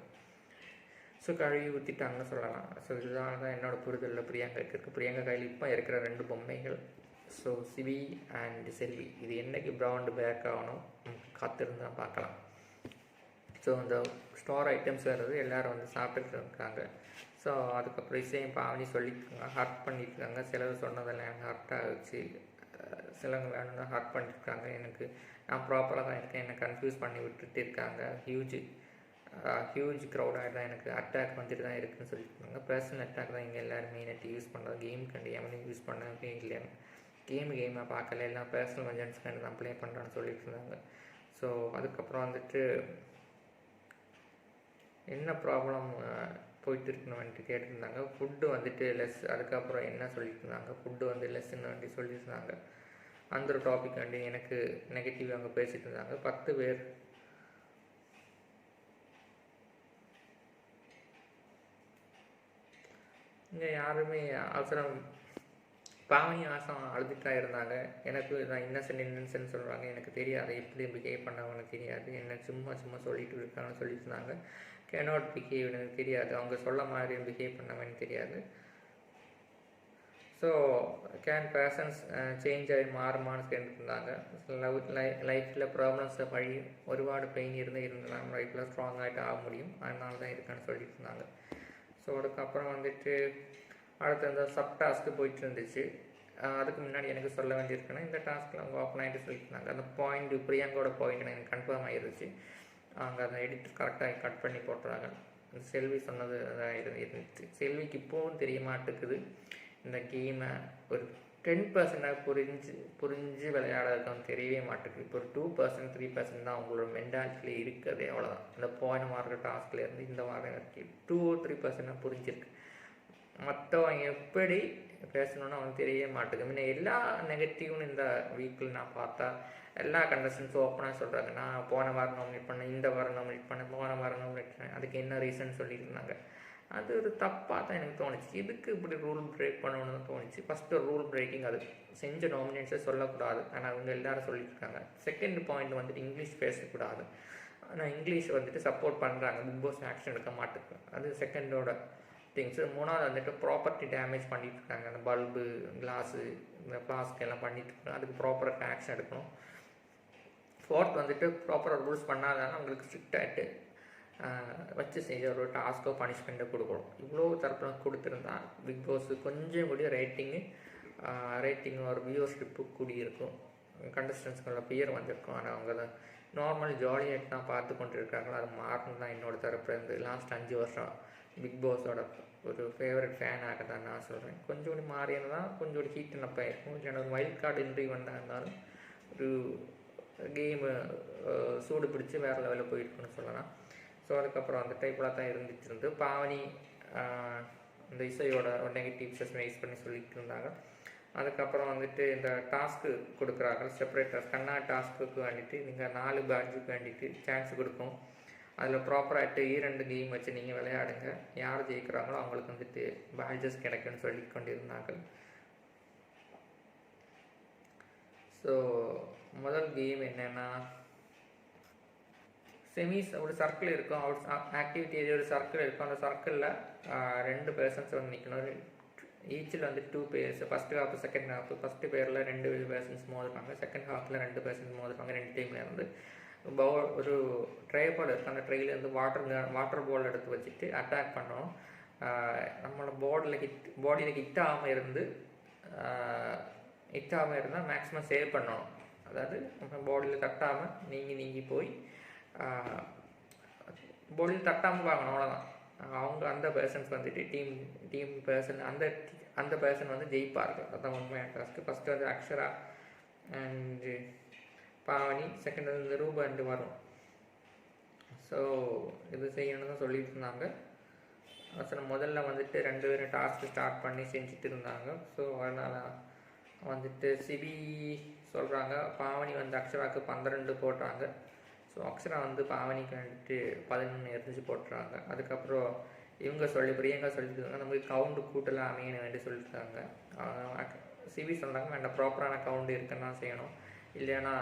ஸோ கழுவி ஊற்றிட்டாங்கன்னு சொல்லலாம். ஸோ இதுதான் தான் என்னோடய புரிதலில் பிரியங்கா இருக்குது. பிரியங்கா கையில் இப்போ இருக்கிற 2 பொம்மைகள். ஸோ சிவி அண்ட் செல்வி இது என்றைக்கு ப்ரவுண்டு பேக் ஆகணும் காத்திருந்து தான் பார்க்கலாம். ஸோ அந்த ஸ்டோர் ஐட்டம்ஸ் வர்றது எல்லோரும் வந்து சாப்பிட்டுட்டு இருக்காங்க. ஸோ அதுக்கப்புறம் இசையும் பாவனி சொல்லியிருக்காங்க, ஹர்ட் பண்ணியிருக்காங்க. சிலர் சொன்னதெல்லாம் எனக்கு ஹர்ட் ஆகிடுச்சு, சிலவங்க வேணும்னா ஹர்ட் பண்ணியிருக்காங்க. எனக்கு நான் ப்ராப்பராக தான் இருக்கேன், என்னை கன்ஃபியூஸ் பண்ணி விட்டுட்டு இருக்காங்க. ஹியூஜ் க்ரௌடாக தான் எனக்கு அட்டாக் வந்துட்டு தான் இருக்குதுன்னு சொல்லியிருக்காங்க. பர்சனல் அட்டாக் தான் இங்கே எல்லோரும் மெயினாக யூஸ் பண்ணுறது. கேமுக்காண்டி எவனையும் யூஸ் பண்ணவே இல்லை. கேமாக பார்க்கல, எல்லாம் பர்சனல் வெஞ்சன்ஸ்க்காண்டி தான் ப்ளே பண்ணுறான்னு சொல்லிட்டு இருந்தாங்க. ஸோ அதுக்கப்புறம் வந்துட்டு என்ன ப்ராப்ளம் போயிட்டு இருக்கணும்ன்ட்டு கேட்டிருந்தாங்க. ஃபுட்டு வந்துட்டு லெஸ். அதுக்கப்புறம் என்ன சொல்லிட்டு இருந்தாங்க, ஃபுட்டு வந்து லெஸ்ன்னு வேண்டி சொல்லியிருந்தாங்க. அந்த ஒரு டாபிக் வேண்டி எனக்கு நெகட்டிவ் அங்கே பேசிகிட்டு இருந்தாங்க. 10 பேர் இங்கே யாருமே அவசரம் பாவனி ஆசம் அழுதுட்டா இருந்தாங்க. எனக்கு நான் இன்னசென்ட் சொல்கிறாங்க, எனக்கு தெரியாது எப்படி பிஹேவ் பண்ணவங்களுக்கு தெரியாது, என்ன சும்மா சொல்லிட்டு இருக்காங்கன்னு சொல்லிட்டு இருந்தாங்க. கேனாட் பிஹேவ் எனக்கு தெரியாது, அவங்க சொல்ல மாதிரி பிஹேவ் பண்ணவன்னு தெரியாது. ஸோ கேன் பேஷன்ஸ் சேஞ்ச் ஆகி மாறுமான்னு கேட்டுருந்தாங்க. லைஃப்பில் ப்ராப்ளம்ஸை வழி ஒருபாடு பெயின் இருந்தால் லைஃப்பில் ஸ்ட்ராங் ஆகிட்டு ஆக முடியும், அதனால தான் இருக்கான்னு சொல்லிட்டு இருந்தாங்க. ஸோ அதுக்கப்புறம் வந்துட்டு அடுத்து அந்த சப் டாஸ்க்கு போயிட்டு இருந்துச்சு. அதுக்கு முன்னாடி எனக்கு சொல்ல வேண்டியிருக்குன்னா, இந்த டாஸ்க்கில் அவங்க ஓப்பன் ஆகிட்டு சொல்லியிருந்தாங்க. அந்த பாயிண்ட் பிரியங்கோட பாயிண்ட் எனக்கு கன்ஃபார்ம் ஆகிருச்சு. அவங்க அதை எடிட் கரெக்டாக கட் பண்ணி போட்டுறாங்க. செல்வி சொன்னது அதான் இருந்துச்சு. செல்விக்கு இப்போவும் தெரிய மாட்டேக்குது இந்த கேமை ஒரு 10% புரிஞ்சு விளையாடுறதுக்கு தெரியவே மாட்டேங்குது. இப்போ ஒரு 2% 3% தான் அவங்களோட மென்டாலிட்டியில் இருக்கிறதே, அவ்வளோதான். இந்த போன மார்க்க டாஸ்க்லேருந்து இந்த மாதிரி இருக்குது 2-3% புரிஞ்சிருக்கு. மற்றவங்க எப்படி பேசணுன்னு அவனுக்கு தெரியவே மாட்டேங்குது. முன்ன எல்லா நெகட்டிவ்னு இந்த வீக்கில் நான் பார்த்தா எல்லா கண்டஸ்டன்ஸும் ஓப்பனாக சொல்கிறாங்க, நான் போன வாரம் நாமினேட் பண்ணேன், இந்த வாரம் நாமினேட் பண்ணேன், போன வாரம் நாமினேட் பண்ணேன், அதுக்கு என்ன ரீசன் சொல்லியிருந்தாங்க. அது ஒரு தப்பாக தான் எனக்கு தோணுச்சு. இதுக்கு இப்படி ரூல் பிரேக் பண்ணணும்னு தான் தோணுச்சு. ஃபஸ்ட்டு ஒரு ரூல் பிரேக்கிங், அது செஞ்ச நாமினேட்ஸை சொல்லக்கூடாது, ஆனால் அவங்க எல்லோரும் சொல்லியிருக்காங்க. செகண்ட் பாயிண்ட் வந்துட்டு இங்கிலீஷ் பேசக்கூடாது, ஆனால் இங்கிலீஷ் வந்துட்டு சப்போர்ட் பண்ணுறாங்க, பிக் பாஸ் ஆக்ஷன் எடுக்க மாட்டேங்க, அது செகண்டோட திங்ஸு. மூணாவது வந்துட்டு ப்ராப்பர்ட்டி டேமேஜ் பண்ணிகிட்டு இருக்காங்க, அந்த பல்பு கிளாஸு இந்த ஃப்ளாஸ்க் எல்லாம் பண்ணிகிட்டு இருக்காங்க, அதுக்கு ப்ராப்பராக ஆக்ஷன் எடுக்கணும். ஃபோர்த் வந்துட்டு ப்ராப்பராக ரூல்ஸ் பண்ணாதானே அவங்களுக்கு ஸ்ட்ரிக்டாகிட்டு வச்சு செஞ்ச ஒரு டாஸ்க்கோ பனிஷ்மெண்ட்டோ கொடுக்கணும். இவ்வளோ தரப்பில் கொடுத்துருந்தா பிக் பாஸு கொஞ்சம் கூட ரேட்டிங் ஒரு வியூவர்ஷிப்பு கூடியிருக்கும், கண்டஸ்டன்ஸ்களோட பேர் வந்திருக்கும். ஆனால் அவங்க தான் நார்மல் ஜாலியாக தான் பார்த்து கொண்டு இருக்காங்களோ, அது மாறணும் தான் என்னோடய தரப்புலேருந்து. லாஸ்ட் 5 வருஷம் பிக் பாஸோட ஒரு ஃபேவரட் ஃபேனாக தான் நான் சொல்கிறேன். கொஞ்சம் கூட மாறியிருந்தால் கொஞ்சம் ஒரு ஹீட் நப்பா இருக்கும். இல்லைன்னா ஒரு வைல்ட் கார்டு இன்ட்ரி வந்தால் இருந்தாலும் ஒரு கேமு சூடு பிடிச்சி வேறு லெவலில் போயிருக்குன்னு சொல்லலாம். ஸோ அதுக்கப்புறம் அந்த டைப்பில் தான் இருந்துச்சு. பாவனி இந்த இசையோட நெகட்டிவ்ஸஸ் ரைஸ் பண்ணி சொல்லிட்டு இருந்தாங்க. அதுக்கப்புறம் வந்துட்டு இந்த டாஸ்க்கு கொடுக்குறாங்க, செப்பரேட் டாஸ்க். கண்ணா டாஸ்க்கு வேண்டிட்டு நீங்கள் 4 பேட்ஜுக்கு வேண்டிட்டு சான்ஸ் கொடுக்கும். அதில் ப்ராப்பராகிட்டு 2 கேம் வச்சு நீங்கள் விளையாடுங்க, யார் ஜெயிக்கிறாங்களோ அவங்களுக்கு வந்துட்டு பேட்ஜஸ் கிடைக்குன்னு சொல்லி கொண்டிருந்தாங்க. ஸோ முதல் கேம் என்னென்னா, செமிஸ் ஒரு சர்க்கிள் இருக்கும், ஆக்டிவிட்டி ஏரியா ஒரு சர்க்கிள் இருக்கும். அந்த சர்க்கிளில் 2 பர்சன்ஸ் வந்து நிற்கணும். ஈச்சில் வந்து 2 pairs, first half second half. First பேரில் 2 பர்சன்ஸ் மோதுறாங்க, செகண்ட் ஹாஃபில் 2 பர்சன்ஸ் மோதுறாங்க. 2 டீம்லேருந்து ஒரு ட்ரைபால் இருக்குது, அந்த ட்ரைலேருந்து வாட்டர் பால் எடுத்து வச்சுட்டு அட்டாக் பண்ணணும். நம்மளோட பாடியில் ஹிட் ஆகாமல் இருந்தால் மேக்ஸிமம் சேவ் பண்ணணும். அதாவது நம்ம பாடியில் தட்டாமல் நீங்கி போய் பாடியில் தட்டாமல் வாங்கணும், அவ்வளோதான். அவங்க அந்த பர்சன்ஸ் வந்துட்டு டீம் பர்சன் அந்த பர்சன் வந்து ஜெயிப்பார்கள். அதுதான் உண்மையான டாஸ்க்கு. ஃபஸ்ட்டு வந்து அக்ஷரா அண்டு பாவனி, செகண்ட் வந்து ரூபண்டு வரும். ஸோ இது செய்யணும்னு தான் சொல்லிட்டு இருந்தாங்க. முதல்ல வந்துட்டு 2 பேரும் டாஸ்க்கு ஸ்டார்ட் பண்ணி செஞ்சுட்டு இருந்தாங்க. ஸோ அதனால் வந்துட்டு சிபி சொல்கிறாங்க, பாவனி வந்து அக்ஷராவுக்கு 12 போட்டாங்க. ஸோ அக்ஷரா வந்து பாவனிக்கு வந்துட்டு 11 எடுத்து போட்டுறாங்க. அதுக்கப்புறம் இவங்க பிரியங்கா சொல்லியிருக்காங்க, நமக்கு கவுண்டு கூட்டலாம் அமையணும் வேண்டி சொல்லியிருக்காங்க. சிபி சொல்கிறாங்க, வேண்டாம், ப்ராப்பரான கவுண்டு இருக்குன்னா செய்யணும், இல்லைன்னா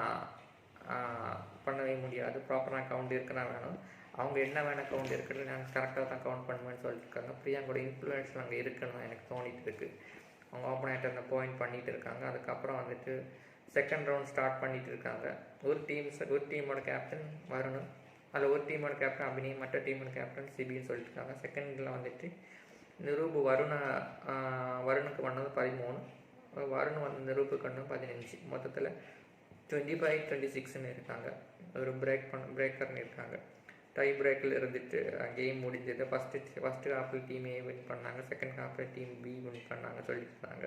பண்ணவே முடியாது, ப்ராப்பரான கவுண்ட் இருக்குன்னா வேணும். அவங்க என்ன வேணால் கவுண்ட் இருக்கிறது, நாங்கள் கரெக்டாக தான் கவுண்ட் பண்ணுவேன்னு சொல்லியிருக்காங்க. பிரியாங்கோட இன்ஃப்ளூயன்ஸ் அங்கே இருக்குன்னு எனக்கு தோணிட்டு இருக்குது. அவங்க ஓப்பனாகிட்டு அந்த பாயிண்ட் பண்ணிகிட்டு இருக்காங்க. அதுக்கப்புறம் வந்துட்டு செகண்ட் ரவுண்ட் ஸ்டார்ட் பண்ணிகிட்டு இருக்காங்க. ஒரு டீமோட கேப்டன் வருண், அதில் ஒரு டீமோட கேப்டன் அபினய், மற்ற டீமோட கேப்டன் சிபின்னு சொல்லியிருக்காங்க. செகண்டில் வந்துட்டு நிரூப் வருணுக்கு வந்தது 13, வருண் வந்து நிரூப்புக்கு வந்தது 15. மொத்தத்தில் 25-26ன்னு இருக்காங்க. ஒரு பிரேக்கர்னு இருக்காங்க. டை பிரேக்கில் இருந்துட்டு கேம் முடிஞ்சது. ஃபஸ்ட்டு ஹாஃபில் டீம் ஏ வின் பண்ணாங்க, செகண்ட் ஹாஃபில் டீம் பி வின் பண்ணாங்க சொல்லியிருந்தாங்க.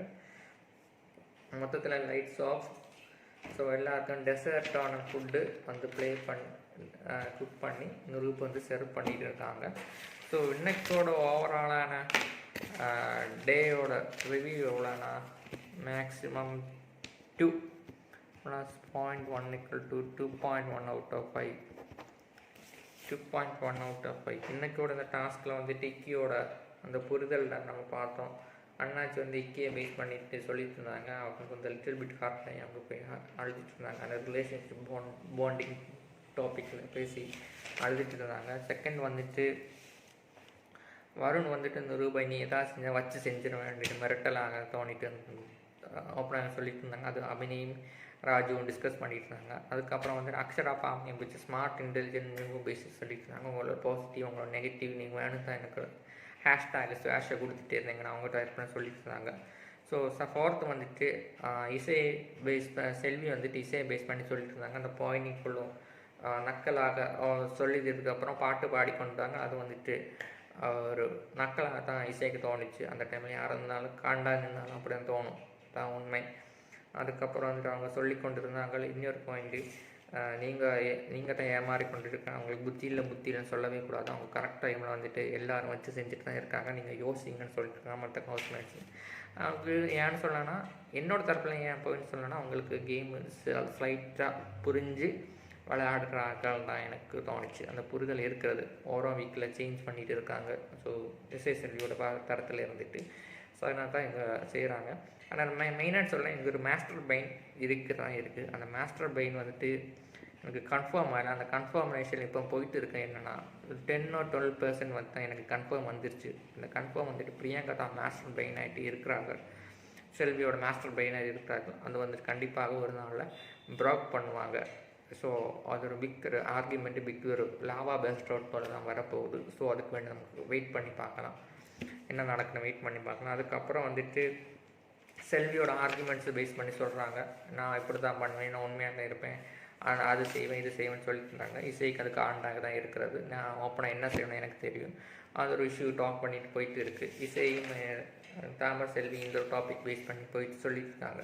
மொத்தத்தில் லைட்ஸ் ஆஃப். ஸோ எல்லாருக்கும் டெசர்ட்டான ஃபுட்டு வந்து குக் பண்ணி நிரூப் வந்து சர்வ் பண்ணிட்டு இருக்காங்க. ஸோ இன்னைக்கோட ஓவராலான டேயோட ரிவ்யூ எவ்வளோனா maximum 2 + 0.1 = 2.1 out of 5. 2.1 out of 5. இன்றைக்கோட இந்த டாஸ்கில் வந்து இக்கியோட அந்த புரிதல் நம்ம பார்த்தோம். அண்ணாச்சி வந்து இக்கியை பேஸ் பண்ணிட்டு சொல்லிட்டு இருந்தாங்க. அவங்களுக்கு வந்து லிட்டில் பிட் ஹார்ட் ஆகி அவங்க போய் அழுதுட்டு இருந்தாங்க. அந்த ரிலேஷன்ஷிப் பாண்டிங் டாப்பிக்கில் பேசி அழுதுட்டு இருந்தாங்க. செகண்ட் வந்துட்டு வருண் வந்துட்டு இந்த ரூபாய் நீ எதாவது வச்சு செஞ்சிருவேன் அப்படின்னு மிரட்டலாக தோணிட்டு ஓப்பனாக சொல்லிட்டு இருந்தாங்க. அது அபினயும் ராஜுவும் டிஸ்கஸ் பண்ணிட்டு இருந்தாங்க. அதுக்கப்புறம் வந்து அக்ஷரா பாமியம் வச்சு ஸ்மார்ட் இன்டெலிஜென்ட் நியூ பேசிஸ் சொல்லிட்டு இருந்தாங்க. உங்களோட பாசிட்டிவ் உங்களோட நெகட்டிவ் நீங்கள் வேணும் தான் எனக்கு ஹேஷ்டேக் கொடுத்துட்டே இருந்தீங்கன்னா அவங்க டைப் பண்ண சொல்லிட்டு இருந்தாங்க. ஸோ ஃபோர்த்து வந்துட்டு இசை செல்வி வந்துட்டு இசையை பேஸ் பண்ணி சொல்லிட்டு இருந்தாங்க. அந்த பாயிண்டிங்குள்ளும் நக்கலாக சொல்லியதுக்கப்புறம் பாட்டு பாடிக்கொண்டாங்க. அது வந்துட்டு ஒரு நக்கலாக தான் இசைக்கு தோணுச்சு. அந்த டைமில் யாராக இருந்தாலும் காண்டா இருந்தாலும் அப்படி தான் தோணும், தான் உண்மை. அதுக்கப்புறம் வந்துட்டு அவங்க சொல்லி கொண்டு இருந்தாங்க. இன்னொரு பாயிண்ட்டு, நீங்கள் தான் ஏமாறி கொண்டு இருக்காங்க, அவங்களுக்கு புத்தியில்னு சொல்லவே கூடாது. அவங்க கரெக்ட் டைமில் வந்துட்டு எல்லோரும் வச்சு செஞ்சுட்டு தான் இருக்காங்க, நீங்கள் யோசிங்கன்னு சொல்லிட்டு இருக்காங்க மற்ற ஹவுஸ்மேட்ஸ். அவங்க ஏன்னு சொல்லனா, என்னோடய தரப்பில் ஏன் போயின்னு சொல்லனா, அவங்களுக்கு கேமு ஸ்லைட்டாக புரிஞ்சு விளையாடுறார்கள் தான் எனக்கு தோணுச்சு. அந்த புரிதல் இருக்கிறது ஓரோ வீக்கில் சேஞ்ச் பண்ணிகிட்டு இருக்காங்க. ஸோ எஸ்எஸ்எல்வியோட தரத்தில் இருந்துட்டு ஸோ அதனால தான் இங்கே செய்கிறாங்க. ஆனால் மெயினாக சொல்ல இங்கே ஒரு மாஸ்டர் பிரெயின் இருக்குது. அந்த மாஸ்டர் பிரெயின் வந்துட்டு எனக்கு கன்ஃபார்ம் ஆகலை. அந்த கன்ஃபர்மேஷன் இப்போ போயிட்டு இருக்கேன். என்னென்னா 10 or 12% வந்து தான் எனக்கு கன்ஃபார்ம் வந்துருச்சு. இந்த கன்ஃபார்ம் வந்துட்டு பிரியங்கா தான் மாஸ்டர் பிரெயின் ஆகிட்டு இருக்கிறாங்க, செல்வியோட மாஸ்டர் பிரெயினாக இருக்கிறாங்க. அது வந்துட்டு கண்டிப்பாக ஒரு நாளில் ப்ராக் பண்ணுவாங்க. ஸோ அது ஒரு பிக் ஆர்கியூமெண்ட்டு ஒரு லாவா பெஸ்ட் அவுட் போல தான் வரப்போகுது. ஸோ அதுக்கு வேண்டி நமக்கு வெயிட் பண்ணி பார்க்கலாம், என்ன நடக்குன்னு வெயிட் பண்ணி பார்க்கலாம். அதுக்கப்புறம் வந்துட்டு செல்வியோட ஆர்குமெண்ட்ஸை பேஸ் பண்ணி சொல்கிறாங்க, நான் இப்படி தான் பண்ணுவேன், நான் உண்மையாக தான் இருப்பேன், அது செய்வேன் இது செய்வேன்னு சொல்லிட்டு இருந்தாங்க. இசைக்கு அதுக்கு ஆண்டாக தான் இருக்கிறது. நான் ஓப்பனாக என்ன செய்யணும்னு எனக்கு தெரியும். அது ஒரு இஷ்யூ டாக் பண்ணிட்டு போயிட்டு இருக்குது. இசையும் தாமரை செல்வி இந்த ஒரு டாபிக் பேஸ் பண்ணி போயிட்டு சொல்லிட்டு இருக்காங்க.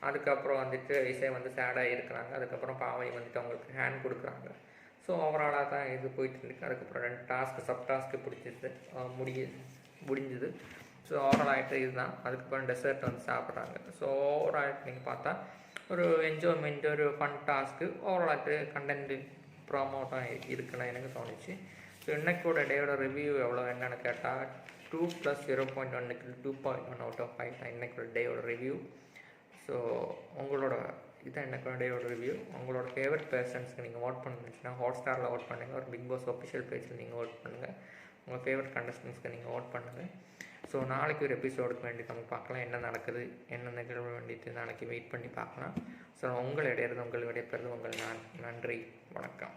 அதுக்கப்புறம் வந்துட்டு இசை வந்து சேடாக இருக்கிறாங்க. அதுக்கப்புறம் பாவை வந்துட்டு அவங்களுக்கு ஹேண்ட் கொடுக்குறாங்க. ஸோ ஓவராலாக தான் இது போயிட்டு இருக்கு. அதுக்கப்புறம் 2 சப் டாஸ்க்கு முடிஞ்சுது. ஸோ ஓவரால் ஆகிட்டு இதுதான். அதுக்கப்புறம் டெசர்ட் வந்து சாப்பிட்றாங்க. ஸோ ஓவரால் நீங்கள் பார்த்தா ஒரு என்ஜாய்மெண்ட், ஒரு ஃபன் டாஸ்க்கு, ஓவரால் ஆகிட்டு கண்டென்ட் ப்ரோமோ தான் இருக்குன்னு எனக்கு தோணுச்சு. ஸோ இன்னைக்கோட டேயோட ரிவ்யூ எவ்வளோ என்னென்னு கேட்டால் 2 + 0.1 = 2.1 out of 5 தான் இன்னைக்கோட டேயோட ரிவ்யூ. ஸோ உங்களோட இதுதான் என்னோட டேயோட ரிவ்யூ. உங்களோட ஃபேவரட் பர்சன்ஸ்க்கு நீங்கள் ஓட் பண்ணுச்சுன்னா ஹாட்ஸ்டாரில் ஓட் பண்ணுங்கள், ஒரு பிக் பாஸ் ஆஃபிஷியல் பேஜில் நீங்கள் ஓட் பண்ணுங்கள், உங்கள் ஃபேவரட் கண்டஸ்டன்ஸ்க்கு நீங்கள் ஓட் பண்ணுங்கள். ஸோ நாளைக்கு ஒரு எபிசோடுக்கு வேண்டி நம்ம பார்க்கலாம், என்ன நடக்குது என்ன நிகழ்வு வேண்டிட்டு நாளைக்கு வெயிட் பண்ணி பார்க்கலாம். ஸோ உங்கள் விடையிறது உங்கள் விடைபெறுது உங்கள் நன்றி, வணக்கம்.